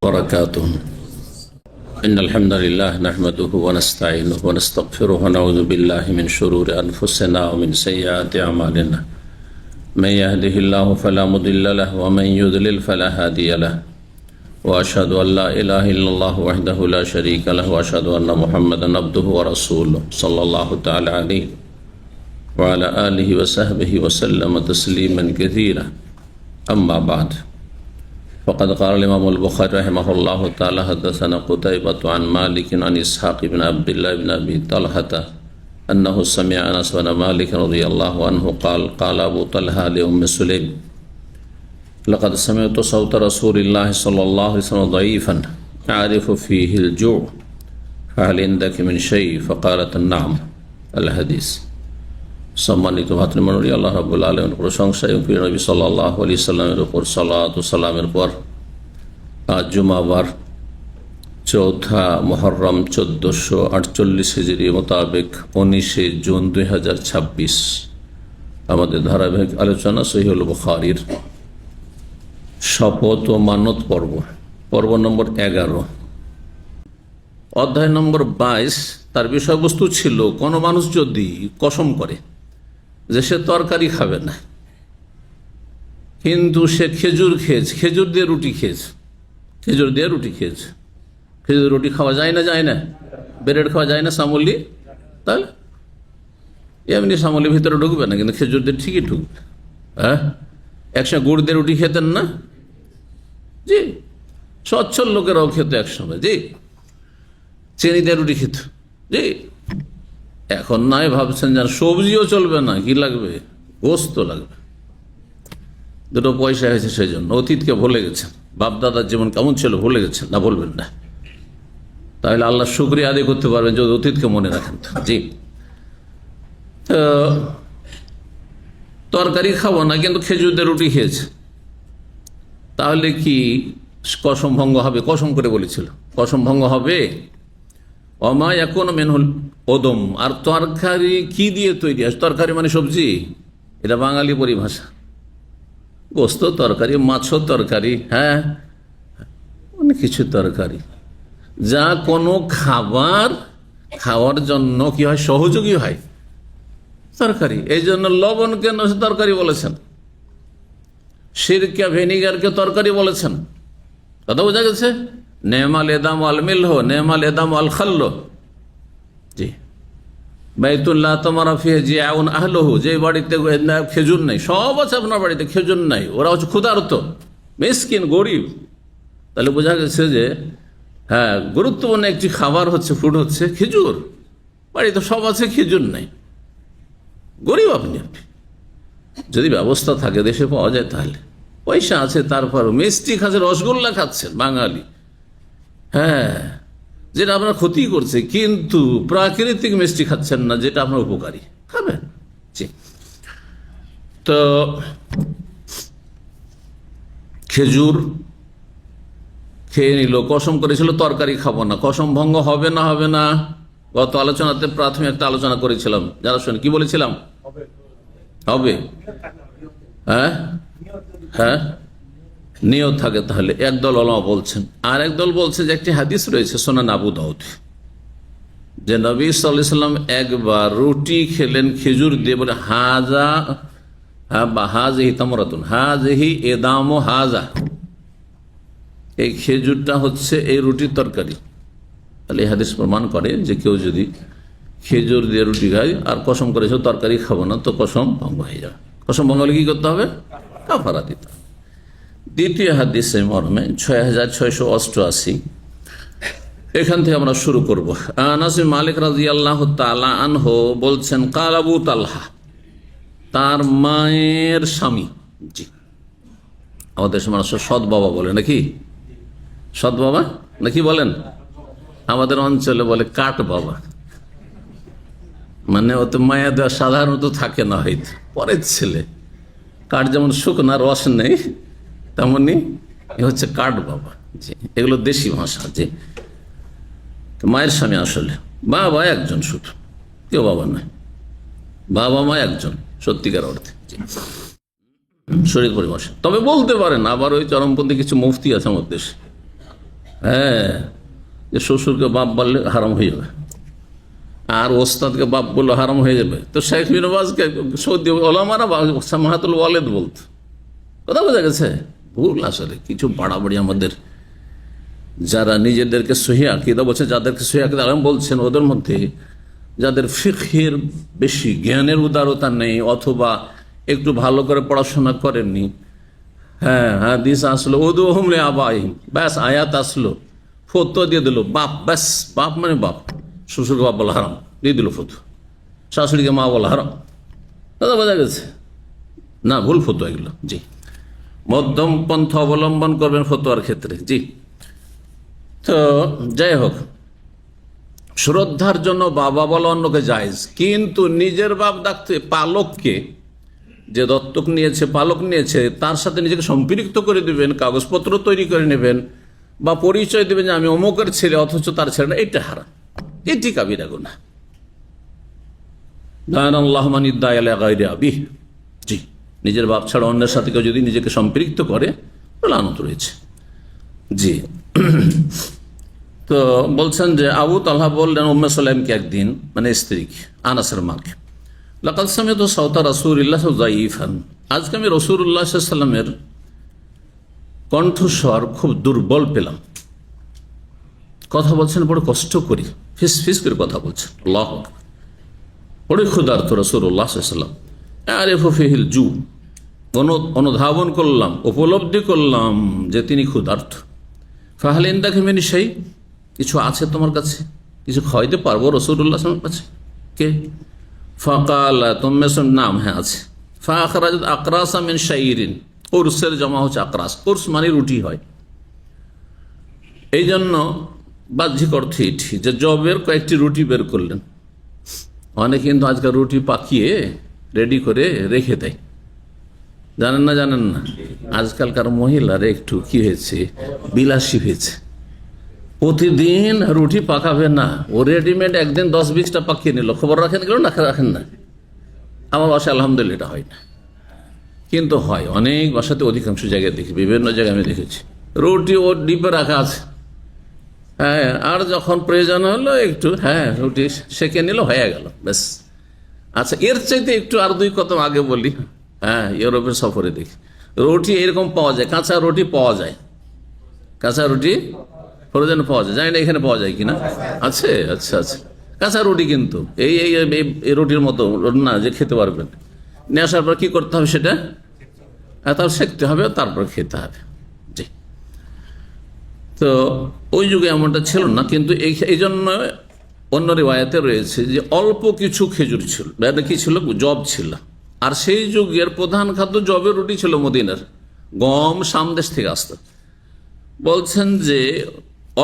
وبركاته. إن الحمد لله نحمده ونستعينه ونستغفره ونعوذ بالله من شرور أنفسنا ومن سيئات أعمالنا. من يهده الله فلا مضل له ومن يضلل فلا هادي له. وأشهد أن لا إله إلا الله وحده لا شريك له وأشهد أن محمدا عبده ورسوله صلى الله تعالى عليه وعلى آله وصحبه وسلم تسليما كثيرا. أما بعد، فقد قال الإمام البخاري رحمه الله تعالى حدثنا قتيبة عن مالك عن إسحاق بن عبد الله بن أبي طلحة أنه سمع أنس بن مالك رضي الله عنه قال قال أبو طلحة لأم سليم لقد سمعت صوت رسول الله صلى الله عليه وسلم ضعيفا أعرف فيه الجوع فهل عندك من شيء فقالت نعم. الحديث। সম্মানিত ভাতৃমণ্ডলী, আল্লাহ রাব্বুল আলামিনের প্রশংসা এবং প্রিয় নবী সাল্লাল্লাহু আলাইহি সাল্লামের উপর সালাত ও সালামের পর আজ জুমাবার 4 মুহররম 1448 হিজরি মোতাবেক 19 জুন 2026 আমাদের ধারাবাহিক আলোচনা সহিহুল বুখারীর শপথ ও মানত পর্ব নম্বর 11, অধ্যায় নম্বর 22। তার বিষয়বস্তু ছিল কোন মানুষ যদি কসম করে যে সে তরকারি খাবে না, কিন্তু সে খেজুর খেয়েছে, খেজুর দিয়ে রুটি খেয়েছে। খেজুর রুটি খাওয়া যায় না? ব্রেড খাওয়া যায় না? সামলি, তাহলে এমনি সামলির ভিতরে ঢুকবে না, কিন্তু খেজুর দিয়ে ঠিকই ঢুকবে। হ্যাঁ, একসময় গুড় দিয়ে রুটি খেতেন না? জি, সচ্ছল লোকেরাও খেত একসময়। জি, চিনি দিয়ে রুটি খেত। জি, এখন নয় ভাবছেন যেন সবজিও চলবে না, কি লাগবে? গোস্ত লাগবে। দুটো পয়সা হয়েছে সেই জন্য অতীতকে ভুলে গেছেন। বাপদাদার জীবন কেমন ছিল ভুলে গেছেন, না বলবেন না। তাহলে আল্লাহ শুকরিয়া আদায় করতে পারবেন যদি অতীতকে মনে রাখেন। জি, তরকারি খাবো না কিন্তু খেজুর দিয়ে রুটি খেয়েছে, তাহলে কি কসম ভঙ্গ হবে? কসম করে বলেছিল, কসম ভঙ্গ হবে। অমা এখন মেনহুল ওদম। আর তরকারি কি দিয়ে তৈরি? তরকারি মানে সবজি, এটা বাঙালি পরিভাষা। গোস্ত তরকারি, মাছও তরকারি, হ্যাঁ, অনেক কিছু তরকারি, যা কোনো খাওয়ার জন্য কি হয়, সহযোগী হয় তরকারি। এই জন্য লবণ কেন তরকারি বলেছেন, সিরকা ভিনিগারকে তরকারি বলেছেন। কথা বোঝা গেছে? নেমাল এদাম আল মিলহ, নেমাল এদাম আল খাল্ল। জি, বাইতুল্লাহ তোমারা ফিহে জিয়াউন আহলহু, যে বাড়িতে খেজুর নেই, সব আছে আপনার বাড়িতে, খেজুর নাই, ওরা হচ্ছে ক্ষুধার্ত, মিসকিন, গরিব। তাহলে বোঝা গেছে যে হ্যাঁ, গুরুত্বপূর্ণ একটি খাবার হচ্ছে, ফুড হচ্ছে খেজুর। বাড়িতে সব আছে, খেজুর নাই, গরিব আপনি। যদি ব্যবস্থা থাকে, দেশে পাওয়া যায়, তাহলে পয়সা আছে, তারপর মিষ্টি খাচ্ছে, রসগোল্লা খাচ্ছেন বাঙালি, হ্যাঁ, যেটা আপনার ক্ষতি করছে, কিন্তু প্রাকৃতিক মিষ্টি খাচ্ছেন না, যেটা আপনার উপকারী, খাবেন। জি, তো খেজুর খেয়ে নিল, কসম করেছিল তরকারি খাবো না। কসম ভঙ্গ হবে না? হবে না। গত আলোচনাতে প্রাথমিক একটা আলোচনা করেছিলাম, যারা শুনে কি বলেছিলাম? হবে। হ্যাঁ হ্যাঁ, নিয়ত থাকে। তাহলে একদল ওলামা বলছেন, আর একদল বলছে যে একটি হাদিস রয়েছে সুনান আবু দাউদ, যে নবী সাল্লাল্লাহু আলাইহি সাল্লাম একবার রুটি খেলেন খেজুর দিয়ে, বলে হাজা বা হাজিহি তামরাতুন, হাজিহি এদাম হাজা, এই খেজুরটা হচ্ছে এই রুটির তরকারি। তাহলে এই হাদিস প্রমাণ করে যে কেউ যদি খেজুর দিয়ে রুটি খায় আর কসম করেছে তরকারি খাবো না, তো কসম ভঙ্গ হয়ে যাবে। কসম ভঙ্গ হলে কি করতে হবে? কাফারা দিতে হবে। দ্বিতীয় হাদিসে মর্মে 6688, এখান থেকে আমরা শুরু করবো। আনাস বিন মালিক রাদিয়াল্লাহু তাআলা আনহু বলছেন, কাল আবু তালহা, তার মায়ের স্বামী। জি, আমাদের মানুষ সৎ বাবা বলে নাকি? সৎ বাবা নাকি বলেন? আমাদের অঞ্চলে বলে কাঠ বাবা, মানে ওতে মায়া দেওয়া সাধারণত থাকে না, হয়তো পরের ছেলে। কাঠ যেমন শুকনা, রস নেই, তেমনি হচ্ছে কাঠ বাবা। জি, এগুলো দেশি ভাষা। জি, মায়ের স্বামী আসলে বাবা একজন, শুধু কেউ বাবা নয়, বাবা মা একজন সত্যিকার অর্থে। শরীর পরিভাষা। তবে বলতে পারেন আবার ওই চরমপন্থী কিছু মুফতি আছে আমাদের দেশে, হ্যাঁ, যে শ্বশুরকে বাপ বললে হারাম হয়ে যাবে, আর ওস্তাদকে বাপ বললে হারাম হয়ে যাবে। তো শেখ বিন বাজকে সৌদি ওলামারা সামাহাতুল ওয়ালেদ বলতো। কথা বোঝা গেছে? ভুল আসলে কিছু বাড়াবাড়ি আমাদের, যারা নিজেদেরকে সহিহ আকীদা বলছে, যাদেরকে সহিহ আকীদা আলেম বলছেন, ওদের মধ্যে যাদের ফিকহের বেশি জ্ঞানের উদারতা নেই, অথবা একটু ভালো করে পড়াশোনা করেননি, হ্যাঁ হাদিস আসলো উদুহুম লিআবাইহিম, ব্যাস আয়াত আসলো, ফতোয়া দিয়ে দিল বাপ, ব্যাস বাপ মানে বাপ, শ্বশুরকে বাপ বলা হারাম দিয়ে দিল ফতোয়া, শাশুড়িকে মা বলা হারাম। দাদা বোঝা গেছে না? ভুল ফতোয়া এগুলো। জি, মধ্যম পন্থা অবলম্বন করবেন ফতোয়ার ক্ষেত্রে। জি, তো যাই হোক, শ্রদ্ধার জন্য বাবা বলা অন্যকে জায়েজ, কিন্তু নিজের বাপ ডাকতে পালককে, যে দত্তক নিয়েছে, পালক নিয়েছে, তার সাথে নিজেকে সম্পৃক্ত করে দিবেন, কাগজপত্র তৈরি করে নেবেন, বা পরিচয় দেবেন যে আমি অমুকের ছেলে, অথচ তার ছেলে না, এটা হারাম, এটি কাবিরা গুনাহ। জি, নিজের বাপ ছাড়া অন্যের সাথে কেউ যদি নিজেকে সম্পৃক্ত করে, লানত রয়েছে। জি, তো বলছেন যে আবু তালহা বললেন উম্মে সুলাইমকে একদিন, মানে স্ত্রীকে, আনাসের মাকে, লাকাদ সামি'তু সাওতা রাসূলিল্লাহ যায়ীফান, আজকে আমি রাসূলুল্লাহ সাল্লাল্লাহু আলাইহি ওয়াসাল্লামের কণ্ঠস্বর খুব দুর্বল পেলাম। কথা বলছেন বড় কষ্ট করি, ফিস ফিস করে কথা বলছেন। আল্লাহু আকবার, বড় ক্ষুধার্ত রাসূলুল্লাহ সাল্লাল্লাহু আলাইহি ওয়াসাল্লাম। আরিফু ফিহিল জু, অনুধাবন করলাম, উপলব্ধি করলাম যে তিনি ক্ষুধার্ত। ফাহাল ইনদাকা মিন শাই, কিছু আছে তোমার কাছে, কিছু খাওয়াইতে পারবো রাসূলুল্লাহ সাল্লাল্লাহু আলাইহি ওয়াসাল্লামের কাছে? কে? ফাকাল, তুমি নাম, হ্যাঁ আছে। ফাখরাজাত আকরাসা মিন শাইরিন, কুরসের জমা হচ্ছে আকরাস, কুরস মানে রুটি হয়, এই জন্য বাহ্যিক অর্থে এটি যে জবের কয়েকটি রুটি বের করলেন। অনেকে কিন্তু আজকাল রুটি পাকিয়ে রেডি করে রেখে দেয়, জানেন না? জানেন না? আজকালকার মহিলারা একটু কি হয়েছে, বিলাসী হয়েছে, প্রতিদিন রুটি পাকাবে না, ও রেডিমেড একদিন 10-20টা পাকিয়ে নিল। খবর রাখেন গেল না? রাখেন না? আমার বাসায় আলহামদুলিল্লাহ এটা হয় না, কিন্তু হয় অনেক বাসাতে, অধিকাংশ জায়গায় দেখি, বিভিন্ন জায়গায় আমি দেখেছি রুটি ও ডিপে রাখা আছে। হ্যাঁ, আর যখন প্রয়োজন হলো একটু, হ্যাঁ রুটি সেকে নিল, হয়ে গেল, ব্যাস। আচ্ছা, এর চাইতে একটু আর 2 কদম আগে বলি। হ্যাঁ, ইউরোপের সফরে দেখি রুটি এরকম পাওয়া যায়, কাঁচা রুটি পাওয়া যায়, কাঁচা রুটি ফ্রোজেন পাওয়া যায়, জানি না এখানে পাওয়া যায় কিনা। আছে? আচ্ছা আচ্ছা, কাঁচা রুটি কিন্তু এই রুটির মতো না যে খেতে পারবেন। নিয়ে আসার পর কি করতে হবে, সেটা তার সেঁকতে হবে, তারপর খেতে হবে। জি, তো ওই যুগে এমনটা ছিল না, কিন্তু এই জন্য অন্য রিওয়ায়াতে রয়েছে যে অল্প কিছু খেজুর ছিল, কি ছিল, জব ছিল, আর সেই যুগের প্রধান খাদ্য জবের রুটি ছিল। মদিনার গম সামদেশ থেকে আসত। বলছেন যে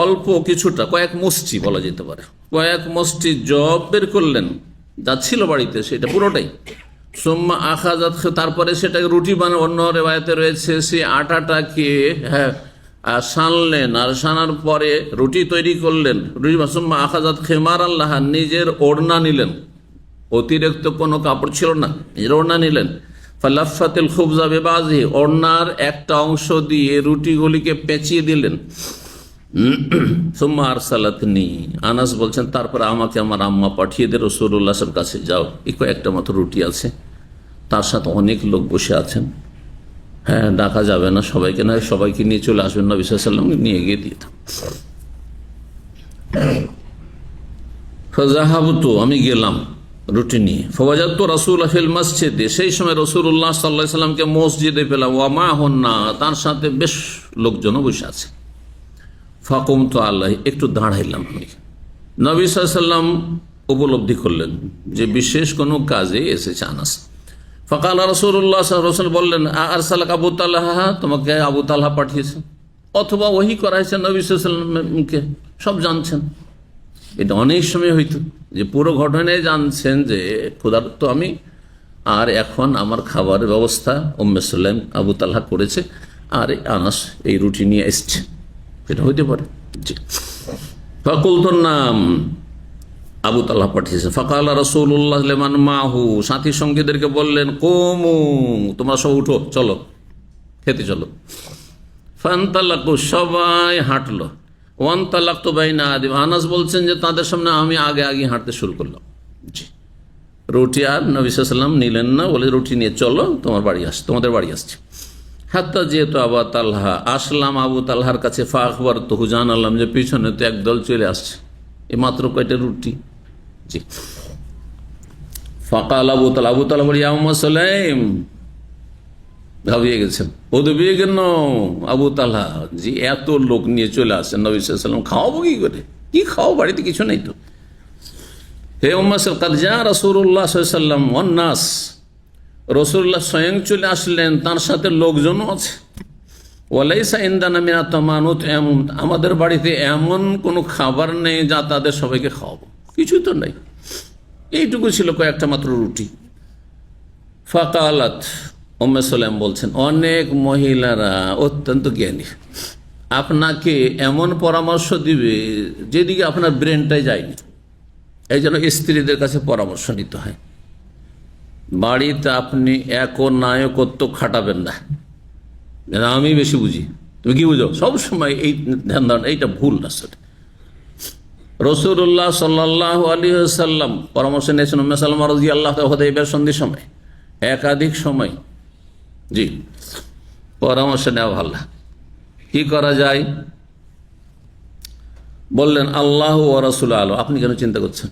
অল্প কিছুটা, কয়েক মুষ্টি বলা যেতে পারে, কয়েক মুষ্টি জব বের করলেন, যা ছিল বাড়িতে সেটা পুরোটাই। সুম্মা আখাযাত, তারপরে সেটাকে রুটি বানানো, অন্য রেওয়ায়াতে রয়েছে সেই আটাটাকে সানলেন, আর সানার পরে রুটি তৈরি করলেন। সুম্মা আখাযাত খিমার আল্লাহ, নিজের ওড়না নিলেন, অতিরিক্ত কোনো কাপড় ছিল না, নিজের ওড়না নিলেন। ফালাফাতিল খুবজা বিবাযিহি, ওড়নার একটা অংশ দিয়ে রুটিগুলিকে পেঁচিয়ে দিলেন। সুম্মা আরসালাতনি, আনাস বলছেন তারপর আমাকে আমার আম্মা পাঠিয়ে দিয়ে রাসূলুল্লাহ সাল্লাল্লাহু আলাইহি ওয়াসাল্লামের কাছে, যাও, একটা মাত্র রুটি আছে, তার সাথে অনেক লোক বসে আছেন, হ্যাঁ ডাকা যাবে না সবাইকে, না সবাইকে নিয়ে চলে আসবেন, নবী সাল্লাল্লাহু আলাইহি ওয়াসাল্লাম নিয়ে গিয়ে দিয়ে দাও। ফাযাহাবতু, আমি গেলাম রুটি নিয়ে। ফাওয়াজাদতু রাসূলা ফিল মসজিদে, সেই সময় রাসূলুল্লাহ সাল্লাল্লাহু আলাইহি ওয়াসাল্লামকে মসজিদে পেলাম। ওয়া মাহুন্না, তার সাথে বেশ লোকজনও বসে আছে। ফাকুমতু আলাইহি, একটু দাঁড়াইলাম। নবী সাল্লাল্লাহু আলাইহি ওয়াসাল্লাম উপলব্ধি করলেন যে বিশেষ কোনো কাজে এসেছে আনাস। ফাকাল রাসূলুল্লাহ সাল্লাল্লাহু আলাইহি ওয়াসাল্লাম বললেন, আরসালাকা আবু তালহা, তোমাকে আবু তালহা পাঠিয়েছে, অথবা ওহী করা হয়েছে নবী সাল্লাল্লাহু আলাইহি ওয়াসাল্লামকে, সব জানছেন। এটা অনেক সময় হইতো যে পুরো ঘটনায় জানছেন যে ক্ষুধার্ত আমি, আর এখন আমার খাবারের ব্যবস্থা উম্মে সুলাইম আবু তালহা করেছে, আর আনাস এই রুটি নিয়ে এসছে, এটা হইতে পারে। জি, ফাকুলতুর নাম, আবু তালহা পাঠিয়েছে। ফাকাল রাসূলুল্লাহ লিমান মাহু, সাথী সঙ্গীদেরকে বললেন, কুমু, তোমরা সব উঠো, চলো খেতে চলো। ফান্তালাকু, সবাই হাঁটলো। ওয়ান তালাক্তু বাইনা আদিম, আনাস বলছেন যে তাদের সামনে আমি আগে আগে হাঁটতে শুরু করলাম। জি, রুটি আর নবী সাল্লাল্লাহু আলাইহি ওয়াসাল্লাম নিলেন না, বলে রুটি নিয়ে চলো তোমাদের বাড়ি আসছে। হাত্তা যেহেতু আবু তালহা, আসলাম আবু তালহার কাছে, ফাখবর তহু, জানালাম যে পিছনে তো একদল চলে আসছে, এই মাত্র কয়টা রুটি। জি, ফাকাল আবু তালহা বলি ইয়া উম্মে সুলাইম, ঘাবিয়ে গেছেন, উদ্বিগ্ন আবু তালহা, জি এত লোক নিয়ে চলে আসেন নবী সাল্লাল্লাহু আলাইহি ওয়াসাল্লাম, খাওয়াবো কি করে, কি খাও, বাড়িতে কিছু নেই তো। হে উম্মে কাদ জা রাসূলুল্লাহ সাল্লাল্লাহু আলাইহি ওয়াসাল্লাম ওয়ান নাস, রাসূলুল্লাহ স্বয়ং চলে আসলেন, তার সাথে লোকজনও আছে। ওয়ালাইসা ইনদানা মিনাত তামানুত, আমাদের বাড়িতে এমন কোনো খাবার নেই যা তাদের সবাইকে খাওয়াবো, কিছু তো নেই, এইটুকু ছিল কয়েকটা মাত্র রুটি। ফাকালাত, উম্মে সুলাইম বলছেন, অনেক মহিলারা অত্যন্ত জ্ঞানী, আপনাকে এমন পরামর্শ দিবে যেদিকে আপনার ব্রেনটাই যায়নি। এই জন্য স্ত্রীদের কাছে পরামর্শ নিতে হয়। বাড়িতে আপনি একনায়কত্ব খাটাবেন না, আমি বেশি বুঝি, তুমি কি বুঝো, সবসময় এই ধ্যান ধারণা, এইটা ভুল রাস্তা। রাসূলুল্লাহ সাল্লাল্লাহু আলাইহি ওয়াসাল্লাম পরামর্শ নিয়েছেন উম্মে সালামা রাদিয়াল্লাহু তাআলা হুদায়বিয়ার সন্ধির সময়, একাধিক সময়। জি, পরামর্শ নেওয়া ভালো। কি করা যায়? বললেন আল্লাহ ওয়া রাসূলুহু আ'লাম, আপনি কেন চিন্তা করছেন?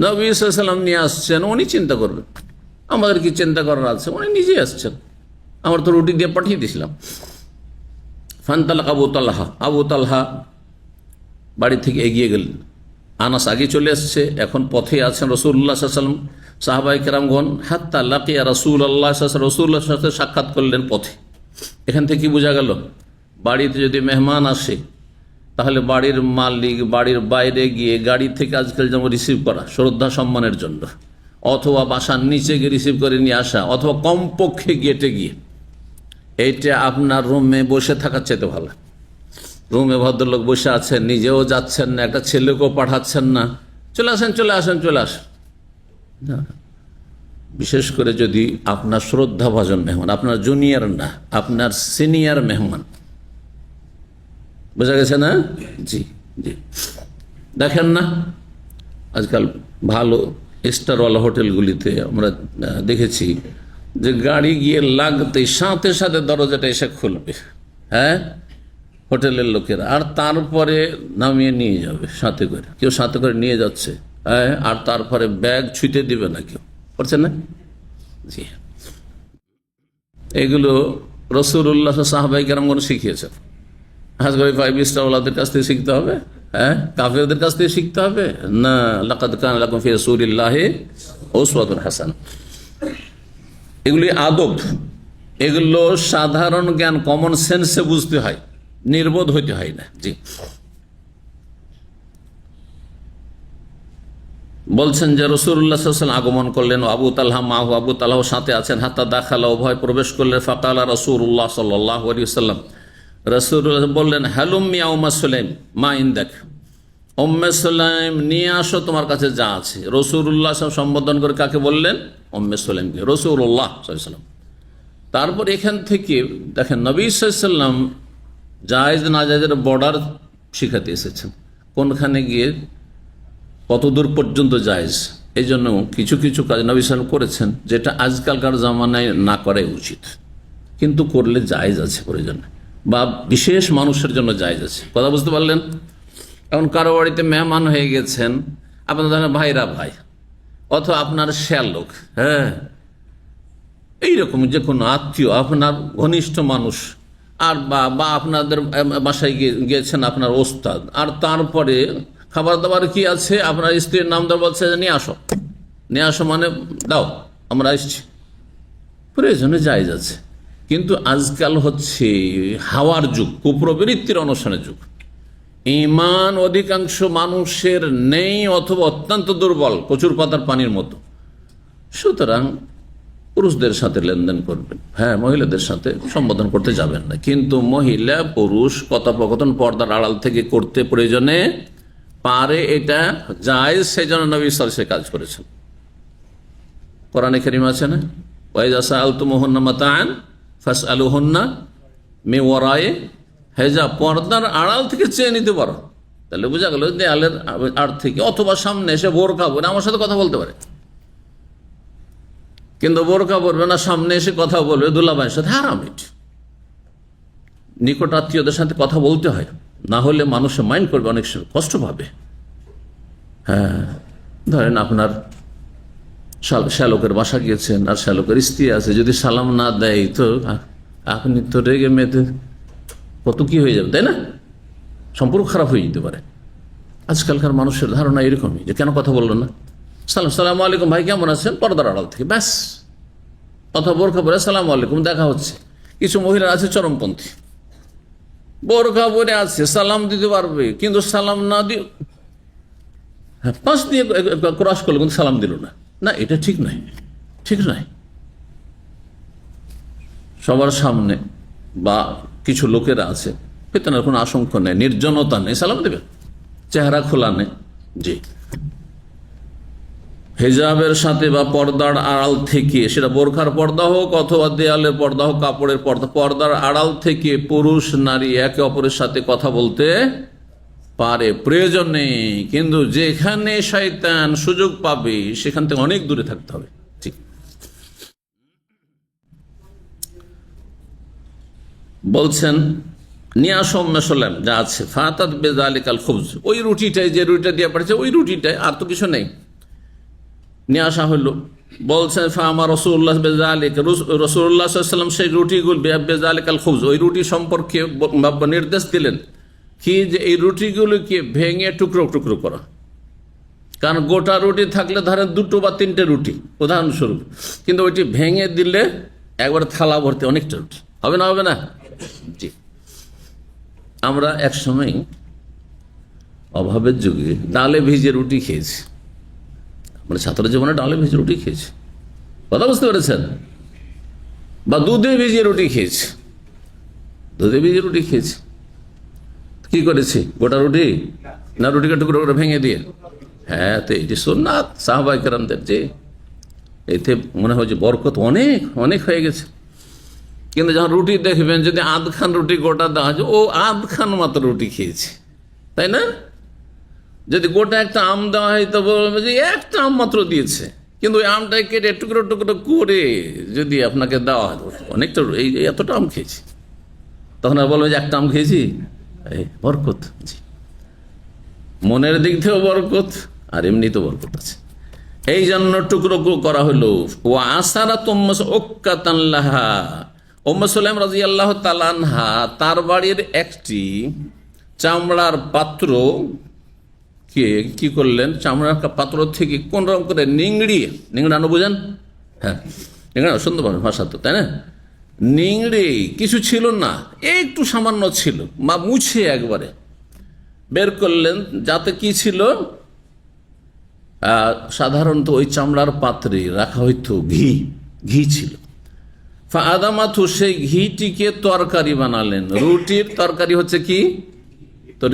নবী সাল্লাল্লাহু আলাইহি ওয়াসাল্লাম নিয়ে আসছেন, উনি চিন্তা করবেন, আমাদের কি চিন্তা করার আছে, উনি নিজেই আসছেন, আমরা তো রুটি দিয়ে পাঠিয়ে দিয়েছিলাম। ফান্তালাক আবু তালহা বাড়ি থেকে এগিয়ে গেলেন। আনাস আগে চলে আসছে, এখন পথে আছেন রাসূলুল্লাহ সাল্লাল্লাহু আলাইহি ওয়াসাল্লাম, সাহাবায়ে কেরামগণ। হাত্তা লাকিয়া রাসূলুল্লাহ সাল্লাল্লাহু আলাইহি ওয়াসাল্লাম, রাসূলুল্লাহর সাথে সাক্ষাৎ করলেন পথে। এখান থেকে কি বোঝা গেল, বাড়িতে যদি মেহমান আসে তাহলে বাড়ির মালিক বাড়ির বাইরে গিয়ে গাড়ি থেকে আজকাল যেমন রিসিভ করা শ্রদ্ধা সম্মানের জন্য, অথবা বাসার নিচে গিয়ে রিসিভ করে নিয়ে আসা, অথবা কমপক্ষে গেটে গিয়ে, এইটা আপনার রুমে বসে থাকার চাইতে ভালো। রুমে ভদ্রলোক বসে আছেন, নিজেও যাচ্ছেন না, একটা ছেলেকেও পাঠাচ্ছেন না, চলে আসেন চলে আসেন চলে আসেন। বিশেষ করে যদি আপনার শ্রদ্ধাভাজন মেহমান, আপনার জুনিয়র না, আপনার সিনিয়র মেহমান, বোঝা গেছে না? জি জি, দেখেন না আজকাল ভালো স্টারওয়ালা হোটেলগুলিতে আমরা দেখেছি যে গাড়ি গিয়ে লাগতে সাথে সাথে দরজাটা এসে খুলবে, হ্যাঁ, হোটেলের লোকেরা, আর তারপরে নামিয়ে নিয়ে যাবে সাথে করে, কেউ সাথে করে নিয়ে যাচ্ছে, হ্যাঁ, আর তারপরে ব্যাগ ছুঁতে দিবে না, কেউ করছে না। জি, এগুলো রাসূলুল্লাহ সাহাবায়ে কেরামগণ শিখিয়েছেন। আজকে ওই 5 স্টারওয়ালাদের কাছ থেকে শিখতে হবে, হ্যাঁ, কাফেরদের কাছ থেকে শিখতে হবে না। লাকাদ কানা লাকুম ফি রাসূলিল্লাহি উসওয়াতুন হাসানাহ। এগুলি আদব, এগুলো সাধারণ জ্ঞান, কমন সেন্সে বুঝতে হয়, নির্বোধ হইতে হয় না। জি, বলছেন যে রাসূলুল্লাহ সাল্লাল্লাহু আলাইহি ওয়াসাল্লাম আগমন করলেন, আবু তালহা মাহু, আবু তালহাও সাথে আছেন। হাত্তা দাখালা, উভয় প্রবেশ করলেন। ফাকালা রাসূলুল্লাহ সাল্লাল্লাহু আলাইহি ওয়াসাল্লাম, রাসূলুল্লাহ বললেন, হালুম ইয়া উম্মে সুলাইম মা ইনদাক, উম্মে সুলাইম নিয়ে আসো তোমার কাছে যা আছে। রাসূলুল্লাহ সম্বোধন করে কাকে বললেন? উম্মে সুলাইমকে, রাসূলুল্লাহ সাল্লাল্লাহু আলাইহি ওয়াসাল্লাম। তারপর এখান থেকে দেখেন নবী সাল্লাল্লাহু আলাইহি ওয়াসাল্লাম জায়েজ নাজায়েজের বর্ডার শিখাতে এসেছেন, কোনখানে গিয়ে কতদূর পর্যন্ত জায়েজ। এই জন্য কিছু কিছু কাজ নবী সাল্লাল্লাহু আলাইহি ওয়াসাল্লাম করেছেন যেটা আজকালকার জামানায় না করাই উচিত, কিন্তু করলে জায়েজ আছে প্রয়োজনে, বা বিশেষ মানুষের জন্য জায়েজ আছে। কথা বুঝতে পারলেন? এখন কারো বাড়িতে মেহমান হয়ে গেছেন, আপনার ধরেন ভাইরা ভাই, অথবা আপনার শেয়ার লোক, হ্যাঁ, এইরকম যে কোনো আত্মীয়, আপনার ঘনিষ্ঠ মানুষ, আর বা আপনাদের বাসায় গিয়েছেন আপনার ওস্তাদ, আর তারপরে খাবার দাবার কি আছে, আপনার স্ত্রীর নাম দেওয়া বলছে নিয়ে আসো, নিয়ে আসো মানে দাও আমরা আসছি, প্রয়োজনে জায়েজ আছে। কিন্তু আজকাল হচ্ছে হাওয়ার যুগ, কুপ্রবৃত্তির অনুষ্ঠানের যুগ। ঈমান অধিকাংশ মানুষের নেই, অথবা অত্যন্ত দুর্বল, কচুর পাতার পানির মতো। সুতরাং পুরুষদের সাথে লেনদেন করবেন, হ্যাঁ, মহিলাদের সাথে সম্বোধন করতে যাবেন না। কিন্তু মহিলা পুরুষ কথোপকথন পর্দার আড়াল থেকে করতে প্রয়োজনে পারে, এটা জায়েজ, সেই জন্য নবী সাল্লাল্লাহু আলাইহি ওয়াসাল্লাম কাজ করেছেন। কোরআনে কারীম আছে না, ওয়া ইযা সাআলতুমুহুন্না মাতাআন ফাসআলুহুন্না মিন ওয়ারায়ে হেজাব পর্দার আড়াল থেকে চেয়ে নিতে পারো, তাহলে বোঝা গেল দেয়ালের আড় থেকে, অথবা সামনে এসে বোরকা পরে আমার সাথে কথা বলতে পারে, কিন্তু বোরকা পরবে না, সামনে এসে কথা বলবে দুলাভাইয়ের সাথে, হারাম। নিকট আত্মীয়দের সাথে কথা বলতে হয়, না হলে মানুষে মাইন্ড করবে, অনেক কষ্ট পাবে। হ্যাঁ, ধরেন আপনার শ্যালকের বাসা গিয়েছেন, আর শ্যালকের স্ত্রী আছে, যদি সালাম না দেয় তো আপনি তো রেগে মেতে কত কি হয়ে যাবে, তাই না? সম্পর্ক খারাপ হয়ে যেতে পারে। আজকালকার মানুষের ধারণা এরকমই, যে কেন কথা বললো না, সালাম আলাইকুম ভাই কেমন আছেন, পর্দার আড়াল থেকে ব্যাস, কথা বোরখা পরে সালাম আলাইকুম দেখা হচ্ছে। কিছু মহিলা আছে চরমপন্থী, বোরখা পরে আছে, সালাম দিতে পারবে, কিন্তু সালাম না দিয়ে পাশ দিয়ে ক্রস করলো, কিন্তু সালাম দিল না। না, এটা ঠিক নয়, ঠিক নয়। সবার সামনে বা কিছু লোকেরা আছে, ফিতনার কোনো আশঙ্কা নেই, নির্জনতা নেই, সালাম দেবে, চেহারা খোলা নেই। জি, হেজাবের সাথে বা পর্দার আড়াল থেকে, সেটা বোরখার পর্দা হোক অথবা দেয়ালের পর্দা হোক, কাপড়ের পর্দা, পর্দার আড়াল থেকে পুরুষ নারী একে অপরের সাথে কথা বলতে পারে, প্রয়োজন নেই। কিন্তু যেখানে শয়তান সুযোগ পাবে সেখান থেকে অনেক দূরে থাকতে হবে। ঠিক বলছেন, নিয়াসম্মেশলাম যা আছে, ফাতাত বেজালিকাল খুবজ, ওই রুটিটাই, যে রুটিটা দিয়ে পাঠিয়েছে ওই রুটিটাই, আর তো কিছু নেই, নিয়ে আসা হইলো। বলছেন ফামা রসুল্লাহ বেজালিক, রসুল্লাহ সাল্লাম সেই রুটিগুলো বেজালিকাল খুবজ, ওই রুটি সম্পর্কে নির্দেশ দিলেন কি, যে এই রুটিগুলোকে ভেঙে টুকরো টুকরো করা। কারণ গোটা রুটি থাকলে ধরেন দুটো বা তিনটে রুটি উদাহরণস্বরূপ, কিন্তু ওইটি ভেঙে দিলে একবার থালা ভর্তি অনেকটা রুটি হবে না, হবে না? জি, আমরা একসময় অভাবের যুগে ডালে ভিজে রুটি খেয়েছি, মানে ছাত্র জীবনে ডালে ভিজে রুটি খেয়েছি, কথা বুঝতে পেরেছেন? বা দুধে ভিজে রুটি খেয়েছি, দুধে ভিজে রুটি খেয়েছি। কি করেছি, গোটা রুটি না রুটিকে টুকরো করে ভেঙে দিয়ে? হ্যাঁ, তো এটি সুন্নাত সাহাবায়ে কেরামদের, যে এতে মনে হয় যে বরকত অনেক অনেক হয়ে গেছে। কিন্তু যখন রুটি দেখবেন, যদি আধখান রুটি গোটা দেওয়া হয়, ও আধখান মাত্র রুটি খেয়েছে, তাই না? যদি গোটা একটা আম দেওয়া হয় তো বলবে যে একটা আম মাত্র দিয়েছে, কিন্তু ওই আমটাকে কেটে টুকরো টুকরো করে যদি আপনাকে দেওয়া হয়, অনেকটা, এই এতটা আম খেয়েছি, তখন আর বলবে যে একটা আম খেয়েছি, এই বরকত। জি, মনের দিক থেকেও বরকত, আর এমনি তো বরকত আছে। এই জন্য টুকরো করা হলো। ও আসারা তোম্মাহা, উম্মে সুলাইম রাদিয়াল্লাহু তাআলা আনহা, তার বাড়ির একটি চামড়ার পাত্র কে কি করলেন, চামড়ার পাত্র থেকে কোন রকম করে নিংড়ানো, বুঝেন? হ্যাঁ, নিংড়ানো সুন্দর ভাষা তো, তাই না? নিংড়ে, কিছু ছিল না, একটু সামান্য ছিল, মা মুছে একবারে বের করলেন, যাতে কি ছিল, সাধারণত ওই চামড়ার পাত্রে রাখা হইতো ঘি ছিল। ফাদামাথু, সেই ঘিটিকে তরকারি বানালেন। রুটির তরকারি হচ্ছে কি, তো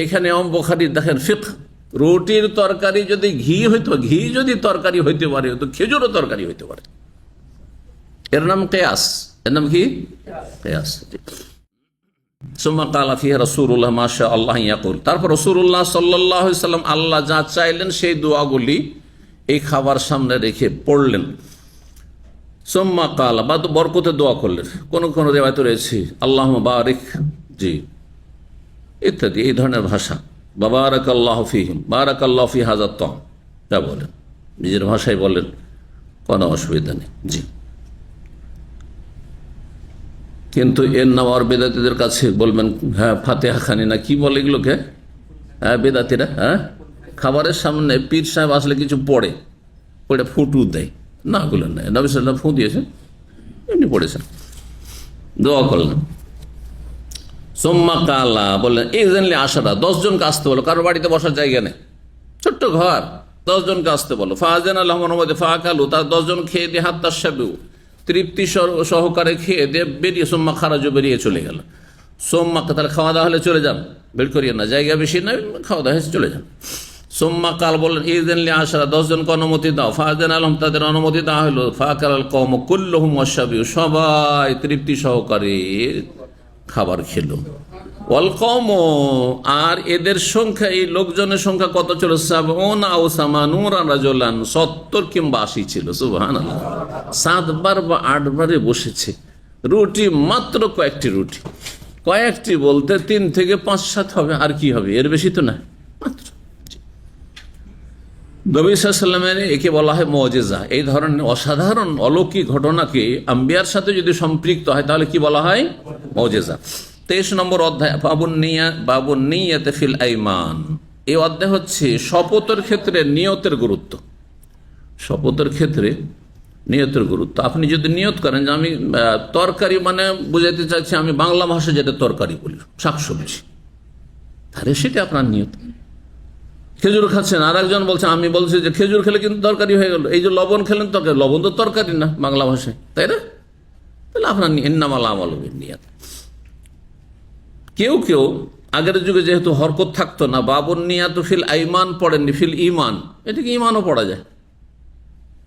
এখানে বুখারী দেখেন ফিকহ, রুটির তরকারি যদি ঘি হইতো, ঘি যদি তরকারি হইতে পারে তো খেজুরও তরকারি হইতে পারে, এর নাম কিয়াস। এর নাম কি? কিয়াস। সুম্মা ক্বালা ফিহা রাসূলুল্লাহ মা শা আল্লাহ ইয়াকুল, তারপর রাসূলুল্লাহ সাল্লাল্লাহু আলাইহি সাল্লাম আল্লাহ যা চাইলেন সেই দোয়াগুলি এই খাবার সামনে রেখে পড়লেন। সুম্মা ক্বালা, বা বরকতের দোয়া করলেন। কোন কোন রিওয়ায়েতে রয়েছে আল্লাহুম্মা বারিক, জি, ইত্যাদি এই ধরনের ভাষা। বারাকাল্লাহু ফীহিম, বারাকাল্লাহু ফী হাযা আত-তা'ম, তা বলেন, নিজের ভাষায় বলেন, কোনো অসুবিধা নেই। জি, কিন্তু এর নামার বেদাতীদের কাছে বলবেন, হ্যাঁ ফাতিহা খানি না কি বলে এগুলোকে, হ্যাঁ বেদাতীরা, হ্যাঁ খাবারের সামনে পীর সাহেব আসলে কিছু পড়ে ফুটু দেয়, না গুলো নেই, নবী সাল্লাল্লাহু আলাইহি ওয়াসাল্লাম ফু দিয়েছেন, এমনি পড়েছেন, দোয়া করলেন। সোম্মা কালা বললেন, ইজেনলি আশারা, 10 জনকে আসতে বলো, কারোর বাড়িতে বসার জায়গা নেই, ছোট্ট ঘর, 10 জনকে আসতে বলো। ফাজান আল্লাহ মোহাম্মদ ফাকালু, তার 10 জন খেয়ে দিয়ে হাত তাসাবু, তৃপ্তি সহকারে খেয়ে দিয়ে বেরিয়ে, সোম্মা খারাজু, বেরিয়ে চলে গেল। সোম্মা, তাহলে খাওয়া দাওয়া হলে চলে যান, বের করিয়ে না, জায়গা বেশি নয়, খাওয়া দাওয়া হয়েছে চলে যান। সোম্মা কাল বললেন, ইজেনলি আশারা, 10 জনকে অনুমতি দাও। ফাজান আলম, তাদের অনুমতি দেওয়া হলো। ফাকাল আল কওম কুল্লুহুম ওয়াশাবিউ, সবাই তৃপ্তি সহকারে খাবার খেলো। ওয়াল কওম, আর এদের সংখ্যা, এই লোকজনের সংখ্যা কত ছিল? 70 রাজুলান, 70 কিংবা 80 ছিল। সুবহানাল্লাহ। 7 বার বা 8 বারে বসেছে। রুটি মাত্র কয়েকটি রুটি, কয়েকটি বলতে 3 থেকে 5-7 হবে, আর কি হবে, এর বেশি তো না, মাত্র। নবী সাল্লাল্লাহু আলাইহি ওয়াসাল্লামের একে বলা হয় মুজিজা। এই ধরনের অসাধারণ অলৌকিক ঘটনাকে আম্বিয়ার সাথে যদি সম্পৃক্ত হয় তাহলে কি বলা হয়? মুজিজা। 23 নম্বর অধ্যায়, বাবুন নিয়াতে ফিল আইমান। এই অধ্যায় হচ্ছে শপথের ক্ষেত্রে নিয়তের গুরুত্ব। শপথের ক্ষেত্রে নিয়তের গুরুত্ব। আপনি যদি নিয়ত করেন যে আমি তরকারি, মানে বুঝাইতে চাইছি আমি বাংলা ভাষায় যেটা তরকারি বলি, শাকসবজি, তাহলে সেটা আপনার নিয়ত। খেজুর খাচ্ছেন, আর একজন বলছেন, আমি বলছি যে খেজুর খেলে কিন্তু তরকারি হয়ে গেল। এই যে লবণ খেলেন তরকারি, লবণ তো তরকারি না বাংলা ভাষায়, তাই না? তাহলে আপনার ইন্নামাল আমালু বিন্নিয়াত। কেউ কেউ আগের যুগে যেহেতু হরকত থাকতো না, বাবুন নিয়াত ফিল আইমান পড়েননি, ফিল ইমান, এটাকে ইমানও পড়া যায়।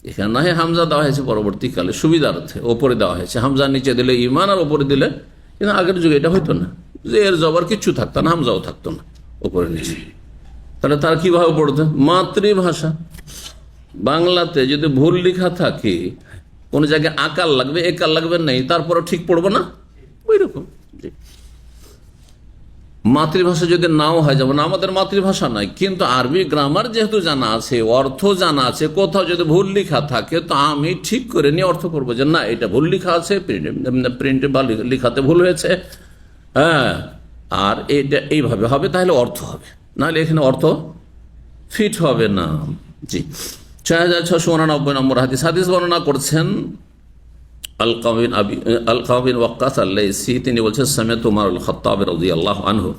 এখানে না হয় হামজা দেওয়া হয়েছে পরবর্তীকালে সুবিধার্থে, ওপরে দেওয়া হয়েছে। হামজা নিচে দিলে ইমান, আর ওপরে দিলে, কিন্তু আগের যুগে এটা হইতো না, যে এর জবর কিচ্ছু থাকতো না, হামজাও থাকতো না ওপরে নিচে। তাহলে তারা কিভাবে পড়তো? মাতৃভাষা বাংলাতে যদি ভুল লেখা থাকে, কোন জায়গায় আকার লাগবে, একার লাগবে নাই, তারপরে ঠিক পড়বো না, ওই রকম। মাতৃভাষা যদি নাও হয়, যেমন আমাদের মাতৃভাষা নাই, কিন্তু আরবি গ্রামার যেহেতু জানা আছে, অর্থ জানা আছে, কোথাও যদি ভুল লেখা থাকে তো আমি ঠিক করে নিয়ে অর্থ করবো যে না, এটা ভুল লেখা আছে, প্রিন্টে বা লেখাতে ভুল হয়েছে, হ্যাঁ, আর এটা এইভাবে হবে, তাহলে অর্থ হবে, নাহলে এখানে অর্থ ফিট হবে না। জি, 4689 নম্বর হাদিস। হাদিস বর্ণনা করছেন আলকা বিন ওয়াক্কাস আল-লাইসি। তিনি বলছেন, সামিআতু উমর আল-খাত্তাব রাদিয়াল্লাহু আনহু,